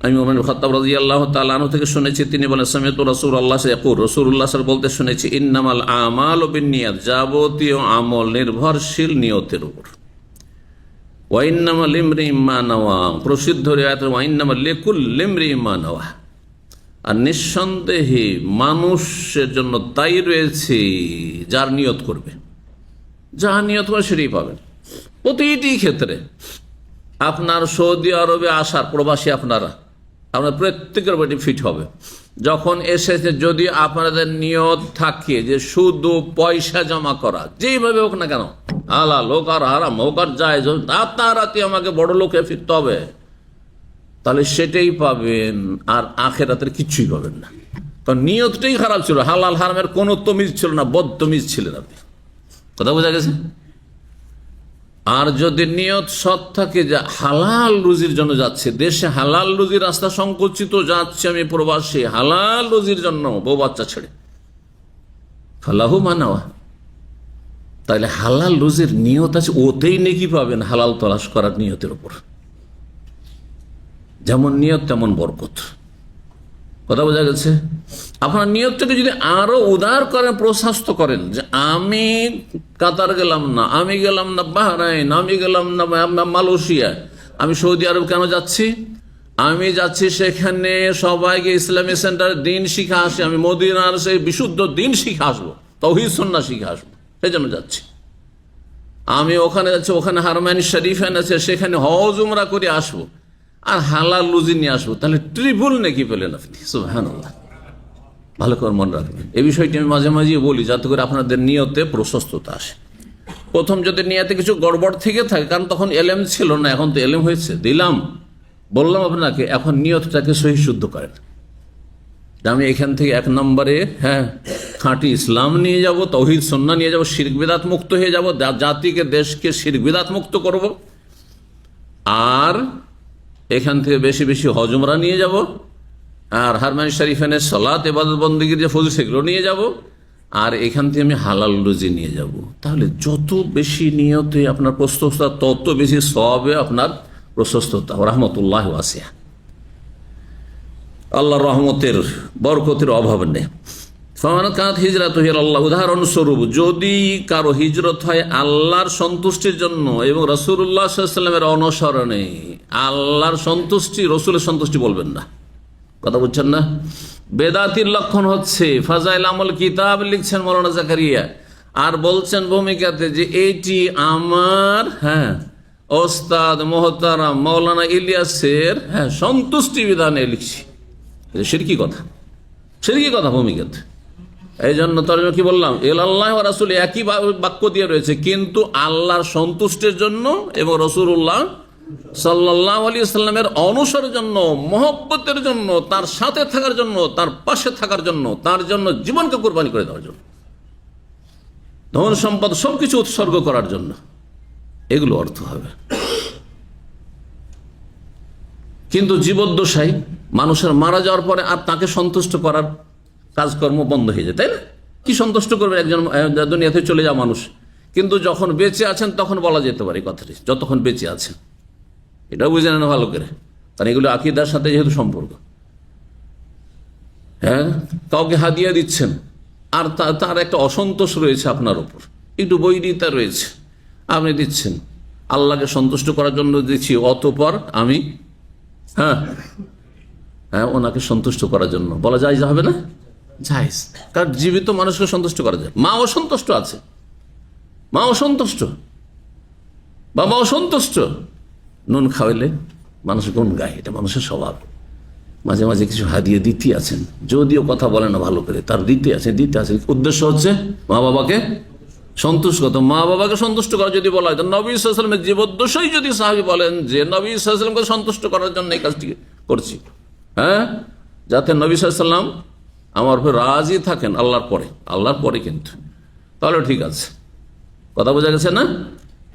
আমি ওমর ইবনে খাত্তাব রাদিয়াল্লাহু তাআলা আনহু থেকে শুনেছি, তিনি বলেন, সামিআতু রাসূলুল্লাহ ইয়াকুল, রাসূলুল্লাহ সাল্লাল্লাহু বলতে শুনেছি, ইন্নামাল আমালু বিন্নিয়াত, যাবতীয় আমল নির্ভরশীল নিয়তের উপর। ওয়া ইন্নামা লিমরিইম মা নাওয়া, প্রসিদ্ধ রিওয়ায়াত, ওয়া ইন্নামা লিকুল্লি ইমরিইম মা নাওয়া, আর নিঃসন্দেহে মানুষের জন্য তাই রয়েছে যার নিয়ত করবে, যা নিয়ত করে সেটাই পাবেন। প্রতিটি ক্ষেত্রে আপনার সৌদি আরবে আসার প্রবাসী আপনার প্রত্যেকের বেটি ফিট হবে। যখন এসেছে, যদি আপনাদের নিয়ত থাকে যে শুধু পয়সা জমা করা, যেইভাবে হোক না কেন, হালাল হোক আর হারাম হোক আর জায়েজ হোক, রাতারাতি আমাকে বড় লোকে ফিরতে হবে, তাহলে সেটাই পাবেন, আর আখেরাতের কিচ্ছুই পাবেন না। কারণ নিয়তটাই খারাপ ছিল, হালাল হারামের কোনো তমিজ ছিল না, বদতমিজ ছিলেন আপনি। কথা বোঝা গেছে? আর যদি নিয়ত সৎ থাকে যে হালাল রুজির জন্য যাচ্ছে, দেশে হালাল রুজির রাস্তা সংকুচিত, যাচ্ছে আমি প্রবাসী হালাল রুজির জন্য, বউ বাচ্চা ছেড়ে, ফালাহু মা নাওয়া, তাহলে হালাল রুজির নিয়ত আছে, ওতেই নেকি পাবেন হালাল তলাশ করার নিয়তের উপর। যেমন নিয়ত তেমন বরকত। কথা বোঝা গেছে? আপনার নিয়তটাকে যদি আরো উদার করেন, প্রশস্ত করেন, যে আমি কাতার গেলাম না, আমি গেলাম না বাহরাইন, আমি গেলাম না মালয়েশিয়া, আমি সৌদি আরব কেন যাচ্ছি? আমি যাচ্ছি সেখানে সবাইকে ইসলামী সেন্টার দিন শিখে আসি, আমি মদিনার সেই বিশুদ্ধ দিন শিখে আসবো, তাওহীদ সুন্নাহ শিখে আসবো, সেই জন্য যাচ্ছি। আমি ওখানে যাচ্ছি, ওখানে হারমাইন শরীফান আছে, সেখানে হজ উমরা করে আসবো, আর হালাল রুজি নিয়ে আসবো, তাহলে ট্রিপল নেকি পেলেন আপনি। সুবহানাল্লাহ। ভালো করে মনে রাখবেন এই বিষয়টি, আমি মাঝে মাঝে বলি যাতে করে আপনাদের নিয়তে প্রশস্ততা আসে। প্রথম যদি নিয়তে কিছু গড়বড় থেকে থাকে, কারণ তখন এলেম ছিল না, এখন তো এলেম হয়েছে, দিলাম, বললাম আপনাকে, এখন নিয়তটাকে সহি শুদ্ধ করেন। আমি এখান থেকে 1 নম্বরে, হ্যাঁ, খাঁটি ইসলাম নিয়ে যাব, তাওহীদ সুন্নাহ নিয়ে যাব, শিরক বিদআত মুক্ত হয়ে যাব, জাতিকে দেশকে শিরক বিদআত মুক্ত করব, আর এখান থেকে বেশি বেশি হজ উমরা নিয়ে যাব, আর হারমাইন শরীফের সালাত ইবাদত বন্দেগীর যে ফজিলত সেগুলো নিয়ে যাব, আর এখান থেকে আমি হালাল রুজি নিয়ে যাব। তাহলে যত বেশি নিয়তে আপনার প্রশস্ততা, তত বেশি সওয়াবে আপনার প্রশস্ততা। রাহমাতুল্লাহ ওয়াসিয়া, আল্লাহর রহমতের বরকতের অভাব নেই। ফামান কানাত হিজরাতুহু ইলাল্লাহ, উদাহরণস্বরূপ যদি কারো হিজরত হয় আল্লাহর সন্তুষ্টির জন্য এবং রাসূলুল্লাহ সাল্লাল্লাহু আলাইহি ওয়াসাল্লামের অনুসরণে, আল্লাহর সন্তুষ্টি, রাসূলের সন্তুষ্টি বলবেন না। কথা বুঝছেন না? বেদাতির লক্ষণ হচ্ছে, ফাজাইল আমল কিতাব লিখছেন মাওলানা জাকারিয়া, আর বলছেন ভূমিকাতে যে এইটি আমার, হ্যাঁ, ওস্তাদ মোহতারাম মৌলানা ইলিয়াসের সন্তুষ্টি বিধানে লিখছি। সিরকি কথা ভূমিকাতে। এই জন্য তর্জমা কি বললাম, ইলাল্লাহ ওয়া রাসূল একই বাক্য দিয়ে রয়েছে, কিন্তু আল্লাহর সন্তুষ্টির জন্য এবং রাসূলুল্লাহ সাল্লাল্লাহু আলাইহি ওয়াসাল্লামের অনুসরণের জন্য, মহব্বতের জন্য, তার সাথে থাকার জন্য, তার পাশে থাকার জন্য, তার জন্য জীবনকে কুরবানি করে দেওয়ার জন্য, ধন সম্পদ সবকিছু উৎসর্গ করার জন্য, এগুলো অর্থ হবে। কিন্তু জীবদ্দশায় মানুষের মারা যাওয়ার পরে আর তাকে সন্তুষ্ট করার কাজকর্ম বন্ধ হয়ে যায়, তাই না? কি সন্তুষ্ট করবে একজন দুনিয়াতে চলে যাওয়া মানুষ? কিন্তু যখন বেঁচে আছেন তখন বলা যেতে পারে কথাটি, যতক্ষণ বেঁচে আছেন। এটাও বুঝে নেন ভালো করে, কারণ এগুলো আকীদার সাথে যেহেতু সম্পর্ক। কাউকে হাদিয়া দিচ্ছেন আর তার একটা অসন্তোষ রয়েছে আপনার উপর, একটু বৈরিতা রয়েছে, আপনি দিচ্ছেন, আল্লাহকে সন্তুষ্ট করার জন্য দিচ্ছি, অতঃপর আমি ওনাকে সন্তুষ্ট করার জন্য বলা যায় হবে না? জায়েজ, কারণ জীবিত মানুষকে সন্তুষ্ট করা যায়। মা অসন্তুষ্ট আছে, মা অসন্তুষ্ট, বাবা অসন্তুষ্ট, নুন খাওয়াইলে মানুষ গুণ গায়, এটা মানুষের স্বভাব। মাঝে মাঝে কিছু হাদিয়ে দিতে আছেন, যদিও কথা বলে না ভালো করে, তার দিতে আছে। উদ্দেশ্য হচ্ছে মা বাবাকে সন্তুষ্ট করতে। মা বাবাকে সন্তুষ্ট করা যদি বলা হয়, তো নবী সাল্লাল্লাহু আলাইহি ওয়াসাল্লামের জীবদ্দশায় যদি সাহাবী বলেন যে নবী সাল্লাল্লাহু আলাইহি ওয়াসাল্লামকে সন্তুষ্ট করার জন্য এই কাজটি করছি, যাতে নবী সাল্লাল্লাহু আলাইহি ওয়াসাল্লাম আমার উপর রাজি থাকেন আল্লাহর পরে কিন্তু, তাহলে ঠিক আছে, কথা বোঝা গেছে না?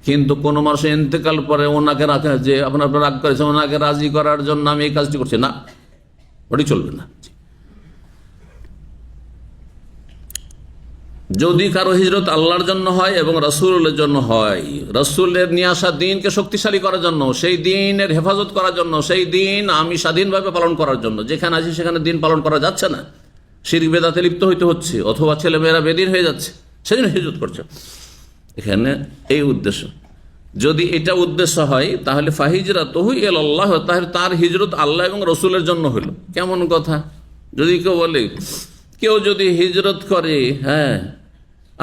কিন্তু কোন মানুষের ইন্তেকাল পরে ওনাকে রাখে, যে আপনার রাগ করেছে, ওনাকে রাজি করার জন্য আমি এই কাজটি করছি না, ওটি চলবে না। যদি কারো হিজরত আল্লাহর জন্য হয় এবং রাসূলের জন্য হয়, রাসূলের নিয়ে আসা দিনকে শক্তিশালী করার জন্য, সেই দিনের হেফাজত করার জন্য, সেই দিন আমি স্বাধীনভাবে পালন করার জন্য, যেখানে আছি সেখানে দিন পালন করা যাচ্ছে না, শিরক বেদাতে লিপ্ত হইতে হচ্ছে, অথবা ছেলেমেয়েরা বেদিন হয়ে যাচ্ছে, সেদিন হিজরত করছে, এখানে এই উদ্দেশ্য। যদি এটা উদ্দেশ্য হয় তাহলে ফাহিজরাতুহু ইলাল্লাহ, তাহলে তার হিজরত আল্লাহ এবং রাসূলের জন্য হইল। কেমন কথা? যদি কেউ বলে, কেউ যদি হিজরত করে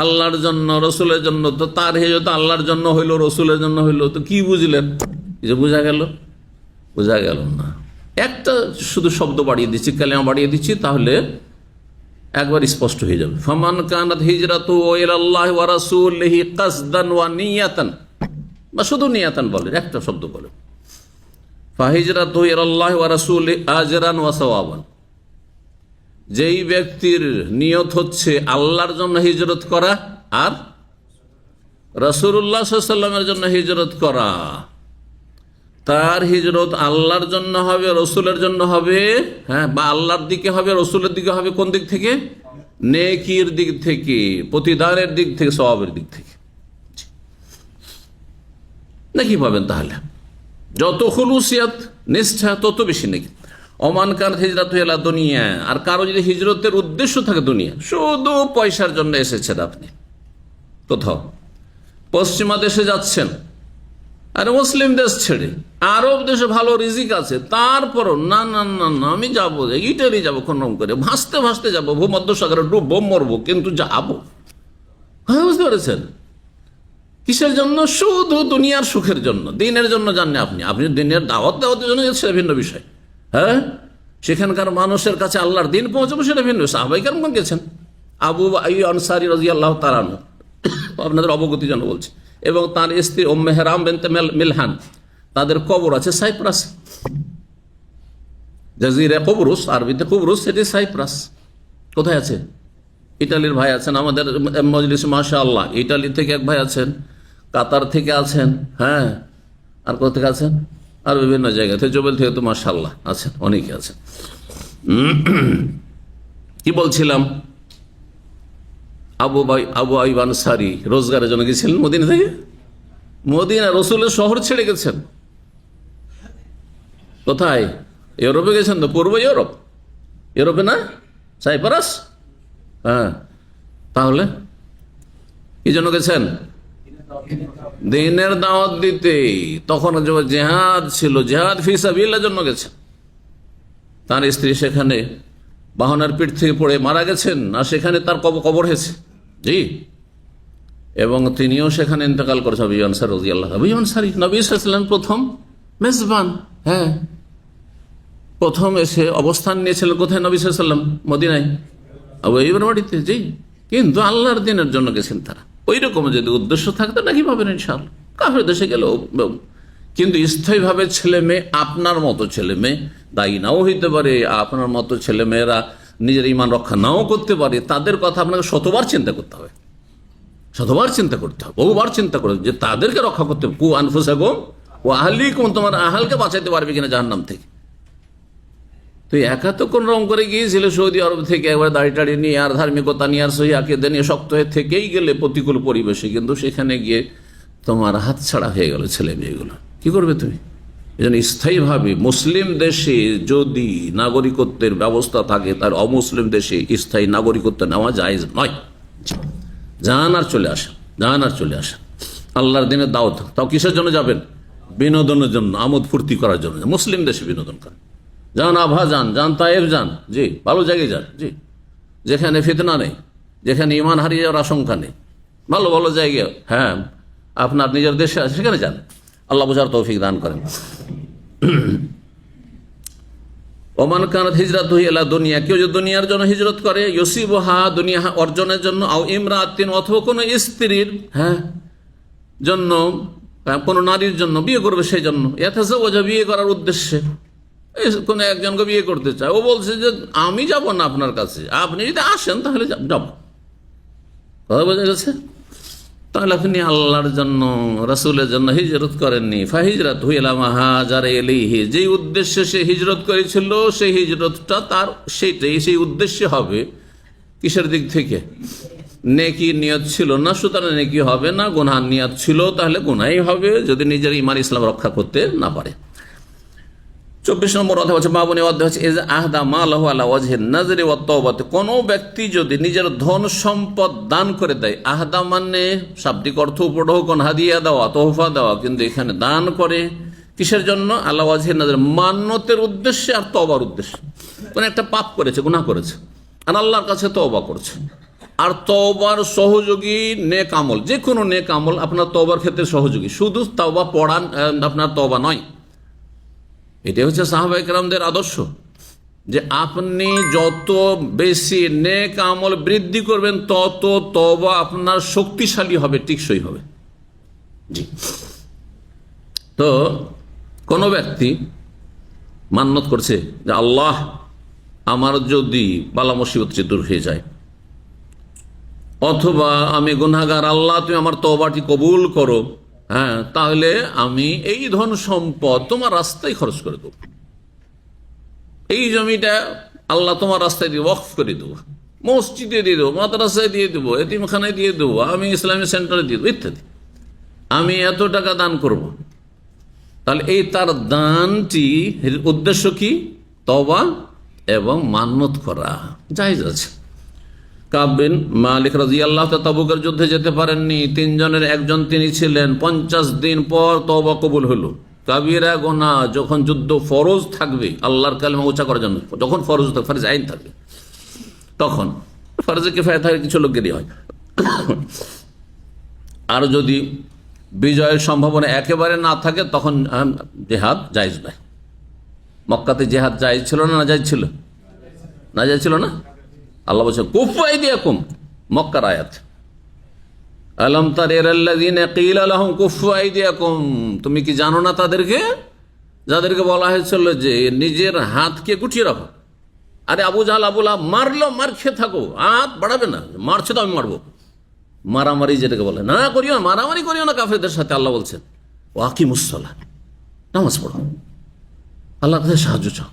আল্লাহর জন্য, রসুলের জন্য, তো তার হিজরত আল্লাহর জন্য হইলো, রসুলের জন্য হইলো, তো কি বুঝলেন? যে বোঝা গেল না। একটা শুধু শব্দ বাড়িয়ে দিচ্ছি, কালেমা বাড়িয়ে দিচ্ছি, তাহলে একবার স্পষ্ট হয়ে যাবে। ফামান কানাত হিজরাতুহু ইলাল্লাহি ওয়া রাসূলিহি কাসদান ওয়া নিয়াতান, বা শুধু নিয়াতান বলেন, একটা শব্দ বলেন, ফাহিজরাতুহু ইলাল্লাহি ওয়া রাসূলিহি আজরান ওয়া সাওয়াবান। যেই ব্যক্তির নিয়ত হচ্ছে আল্লাহর জন্য হিজরত করা আর রাসূলুল্লাহ সাল্লাল্লাহু আলাইহি ওয়াসাল্লামের জন্য হিজরত করা, তার হিজরত আল্লাহর জন্য হবে, রসুলের জন্য হবে, বা আল্লাহর দিকে হবে, রসুলের দিকে হবে। কোন দিক থেকে? নেকির দিক থেকে, প্রতিদানের দিক থেকে, সওয়াবের দিক থেকে। নাকি পাবেন তাহলে? যত খুলুসিয়াত, নিষ্ঠা, তত বেশি নাকি। ওমান কান হিজরত ইলা দুনিয়া, আর কারো যদি হিজরতের উদ্দেশ্য থাকে দুনিয়া, শুধু পয়সার জন্য এসেছেন আপনি কোথাও, পশ্চিমা দেশে যাচ্ছেন, আরে মুসলিম দেশ ছেড়ে আরব দেশে ভালো রিজিক আছে, তারপরও না না না না আমি যাবো, ইটালি যাবো, কোন রকম করে ভাসতে ভাসতে যাবো, ভূমধ্যসাগরে ডুববো, মরবো, কিন্তু যাবো। বুঝতে পেরেছেন? কিসের জন্য? শুধু দুনিয়ার সুখের জন্য, দিনের জন্য জানেন আপনি দিনের দাওয়াতের জন্য, সেটা ভিন্ন বিষয়। সেখানকার মানুষের কাছে আল্লাহর দিন পৌঁছাবো, সেটা ভিন্ন। সাহাবায়ে কেরাম গেছেন, আবু আইয়ুব আনসারী রাদিয়াল্লাহু তাআলা আনহু, আপনাদের অবগতির জন্য বলছি, এবং তার স্ত্রী উম্মে হারাম বিনতে মিলহান, তাদের কবর আছে সাইপ্রাস, জাজিরা কবরুস, আরবিতে কবরুস, সেটি সাইপ্রাস। কোথায় আছে? ইটালির ভাই আছেন আমাদের মজলিস, মাশাআল্লাহ। ইটালি থেকে এক ভাই আছেন, কাতার থেকে আছেন, আর কোথা থেকে আছেন? আর বিভিন্ন জায়গা থেকে, জবেল থেকে তো মাশাআল্লাহ আছেন, অনেকে আছেন। কি বলছিলাম? আবু আইয়ুব আনসারী রোজগারের জন্য গেছিলেন মদিনা থেকে, মদিনা রসুলের শহর ছেড়ে গেছেন। কোথায়? ইউরোপে গেছেন তো, পূর্ব ইউরোপে না, সাইপ্রাস। তাহলে কি জন্য গেছেন? দিনের দাওয়াত দিতে। তখন জেহাদ ছিল, জেহাদ ফি সাবিলিল্লাহর জন্য গেছেন। তার স্ত্রী সেখানে বাহনের পিঠ থেকে পড়ে মারা গেছেন, আর সেখানে তার কবর হয়েছে। জি, এবং তিনিও সেখানে ইন্তেকাল করেছেন। আবু আনসার রাদিয়াল্লাহু আবু আনসারী নবী সাল্লাল্লাহু আলাইহি ওয়াসাল্লাম প্রথম মেজবান, হ্যাঁ, প্রথম এসে অবস্থান নিয়েছিলেন কোথায়? নবী সাল্লাল্লাহু আলাইহি ওয়াসাল্লাম মদিনায়, আবু আইয়ুবের বাড়িতে। জি, কিন্তু আল্লাহর দিনের জন্য গেছেন তারা। ওই রকম যদি উদ্দেশ্য থাকতো নাকি পাবেন ইনশাআল্লাহ, কাফের দেশে গেলেও। কিন্তু স্থায়ীভাবে ছেলে মেয়ে, আপনার মতো ছেলে মেয়ে দায়ী নাও হইতে পারে, আপনার মতো ছেলে মেয়েরা নিজের ঈমান রক্ষা নাও করতে পারে, তাদের কথা আপনাকে শতবার চিন্তা করতে হবে, শতবার চিন্তা করতে হবে, বহুবার চিন্তা করে যে তাদেরকে রক্ষা করতে হবে। কু আনফুসাকুম ওয়া আহলিকুম, তোমার আহলকে বাঁচাইতে পারবে কিনা জাহান্নাম থেকে। তো একা তো কোন রকম করে গিয়েছিল সৌদি আরব থেকে, একবার দাড়ি টাড়ি নিয়ে আর ধার্মিকতা নিয়ে আর সহি আকীদা নিয়ে শক্ত হয়ে থেকেই গেলে প্রতিকূল পরিবেশে, কিন্তু সেখানে গিয়ে তোমার হাতছাড়া হয়ে গেল ছেলে মেয়েগুলো, কি করবে তুমি? এই জন্য স্থায়ীভাবে মুসলিম দেশে যদি নাগরিকত্বের ব্যবস্থা থাকে, তার অমুসলিম দেশে স্থায়ী নাগরিকত্ব নেওয়া জায়েজ নয়। যান আর চলে আসেন, যান আর চলে আসেন। আল্লাহর দিনের দাওয়াত, তাও কিসের জন্য যাবেন? বিনোদনের জন্য, আমোদ ফুর্তি করার জন্য। মুসলিম দেশে বিনোদন করেন, যান আভা যান, যান তায়েব যান, জি, ভালো জায়গায় যান, জি, যেখানে ফিতনা নেই, যেখানে ঈমান হারিয়ে যাওয়ার আশঙ্কা নেই, ভালো ভালো জায়গায়, হ্যাঁ, আপনার নিজের দেশে আছে সেখানে যান। আল্লাহ বুঝার তৌফিক দান করেন। ওমান কানাত হিজরাতুহু ইলা দুনিয়া, কেউ যদি দুনিয়ার জন্য হিজরত করে, ইউসিবুহা, দুনিয়া অর্জনের জন্য, আও ইমরাতিন, অথবা কোনো স্ত্রীর, হ্যাঁ, জন্য, কোনো নারীর জন্য বিয়ে করবে, সেই জন্য, ইয়াতাজাওয়াজা, বিয়ে করার উদ্দেশ্যে কোন একজনকে বিয়ে করতে চায়, ও বলছে যে আমি যাব না আপনার কাছে, আপনি যদি আসেন তাহলে যাব। কথা বোঝা গেছে? তাহলে আপনি আল্লাহর জন্য, রাসূলের জন্য হিজরত করেননি। ফাহিজরাতুহু ইলা মা হাজারা ইলাইহি, যেই উদ্দেশ্যে সে হিজরত করেছিল সেই হিজরতটা তার সেইটাই, সেই উদ্দেশ্যে হবে। কিসের দিক থেকে? নেকি নিয়ত ছিল না, সুতরাং নেকি হবে না। গুনাহ নিয়ত ছিল, তাহলে গুনাহই হবে, যদি নিজের ঈমান ইসলাম রক্ষা করতে না পারে। 24 নম্বর অধ্যায় হচ্ছে বাবুনি অধ্যায় হচ্ছে ইজ আহদা মালাহু আলা ওয়াজহিন নাজরি ওয়াত তাওবাত, কোন ব্যক্তি যদি নিজের ধন সম্পদ দান করে দেয়, আহদা মানে শাব্দিক অর্থ উপঢৌকন, হাদিয়া দেওয়া, তোহফা দেওয়া, কিন্তু এখানে দান করে কিসের জন্য? আলা ওয়াজহিন নাজরি, মান্নতের উদ্দেশ্যে আর তওবার উদ্দেশ্যে। কোন একটা পাপ করেছে, গুনাহ করেছে, আর আল্লাহর কাছে তওবা করছে, আর তওবার সহযোগী নেক আমল, যে কোনো নেক আমল আপনার তওবার ক্ষেত্রে সহযোগী, শুধু তওবা পড়া আপনার তওবা নয়। এটাই হচ্ছে সাহাবায়ে কেরামদের আদর্শ, যে আপনি যত বেশি নেক আমল বৃদ্ধি করবেন, তত তওবা আপনার শক্তিশালী হবে, টিকসই হবে। জি, তো কোন ব্যক্তি মান্নত করছে যে আল্লাহ আমার যদি বালা মুসিবত দূর হয়ে যায়, অথবা আমি গুনাহগার, আল্লাহ তুমি আমার তওবাটি কবুল করো, হ্যাঁ, তাহলে আমি এই ধন সম্পদ তোমার রাস্তায় খরচ করে দেবো, এই জমিটা আল্লাহ তোমার রাস্তায় দিয়ে ওয়াকফ করে দেবো, মসজিদে দিয়ে দেবো, মাদ্রাসায় দিয়ে দেবো, এতিমখানায় দিয়ে দেবো, আমি ইসলামী সেন্টারে দিয়ে দেবো, ইত্যাদি, আমি এত টাকা দান করব। তাহলে এই তার দানটি উদ্দেশ্য কি? তওবা এবং মান্নত করা, জায়েজ আছে। কাব বিন মালিক রাদিয়াল্লাহু তাআলা তাবুকের যুদ্ধে যেতে পারেননি, 3 জনের একজন তিনি ছিলেন। 50 দিন পর তওবা কবুল হলো। কাবিরা গুনাহ যখন যুদ্ধ ফরজ থাকবে, আল্লাহর কালিমা উচ্চারণ করার জন্য, যখন ফরজ থাকবে, ফরজ আইন থাকবে, তখন ফরজে কিফায়া থাকে, কিছু লোকেরই হয়। আর যদি বিজয়ের সম্ভাবনা একেবারে না থাকে, তখন জিহাদ জায়েজ নয়। মক্কাতে জিহাদ জায়েজ ছিল না? না জায়েজ ছিল? না জায়েজ ছিল না? আল্লাহ বলছেন কুফু আইদিয়াকুম, মক্কার আয়াত। আলাম তারাল্লাযীনা ক্বিলা লাহুম কুফু আইদিয়াকুম, তুমি কি জানো না তাদেরকে যাদেরকে বলা হয়েছিল যে নিজের হাতকে গুটিয়ে রাখো। আরে আবু জাহল, আবু লাহাব মারলো, মার খেয়ে থাকো, হাত বাড়াবে না, মারছে তো আমি মারবো। মারামারি যেটাকে বলে, না করিও না, মারামারি করিও না কাফেরদের সাথে। আল্লাহ বলছেন ওয়াকিমুস সালাহ, নামাজ পড়ো, আল্লাহর কাছে সাহায্য চাও।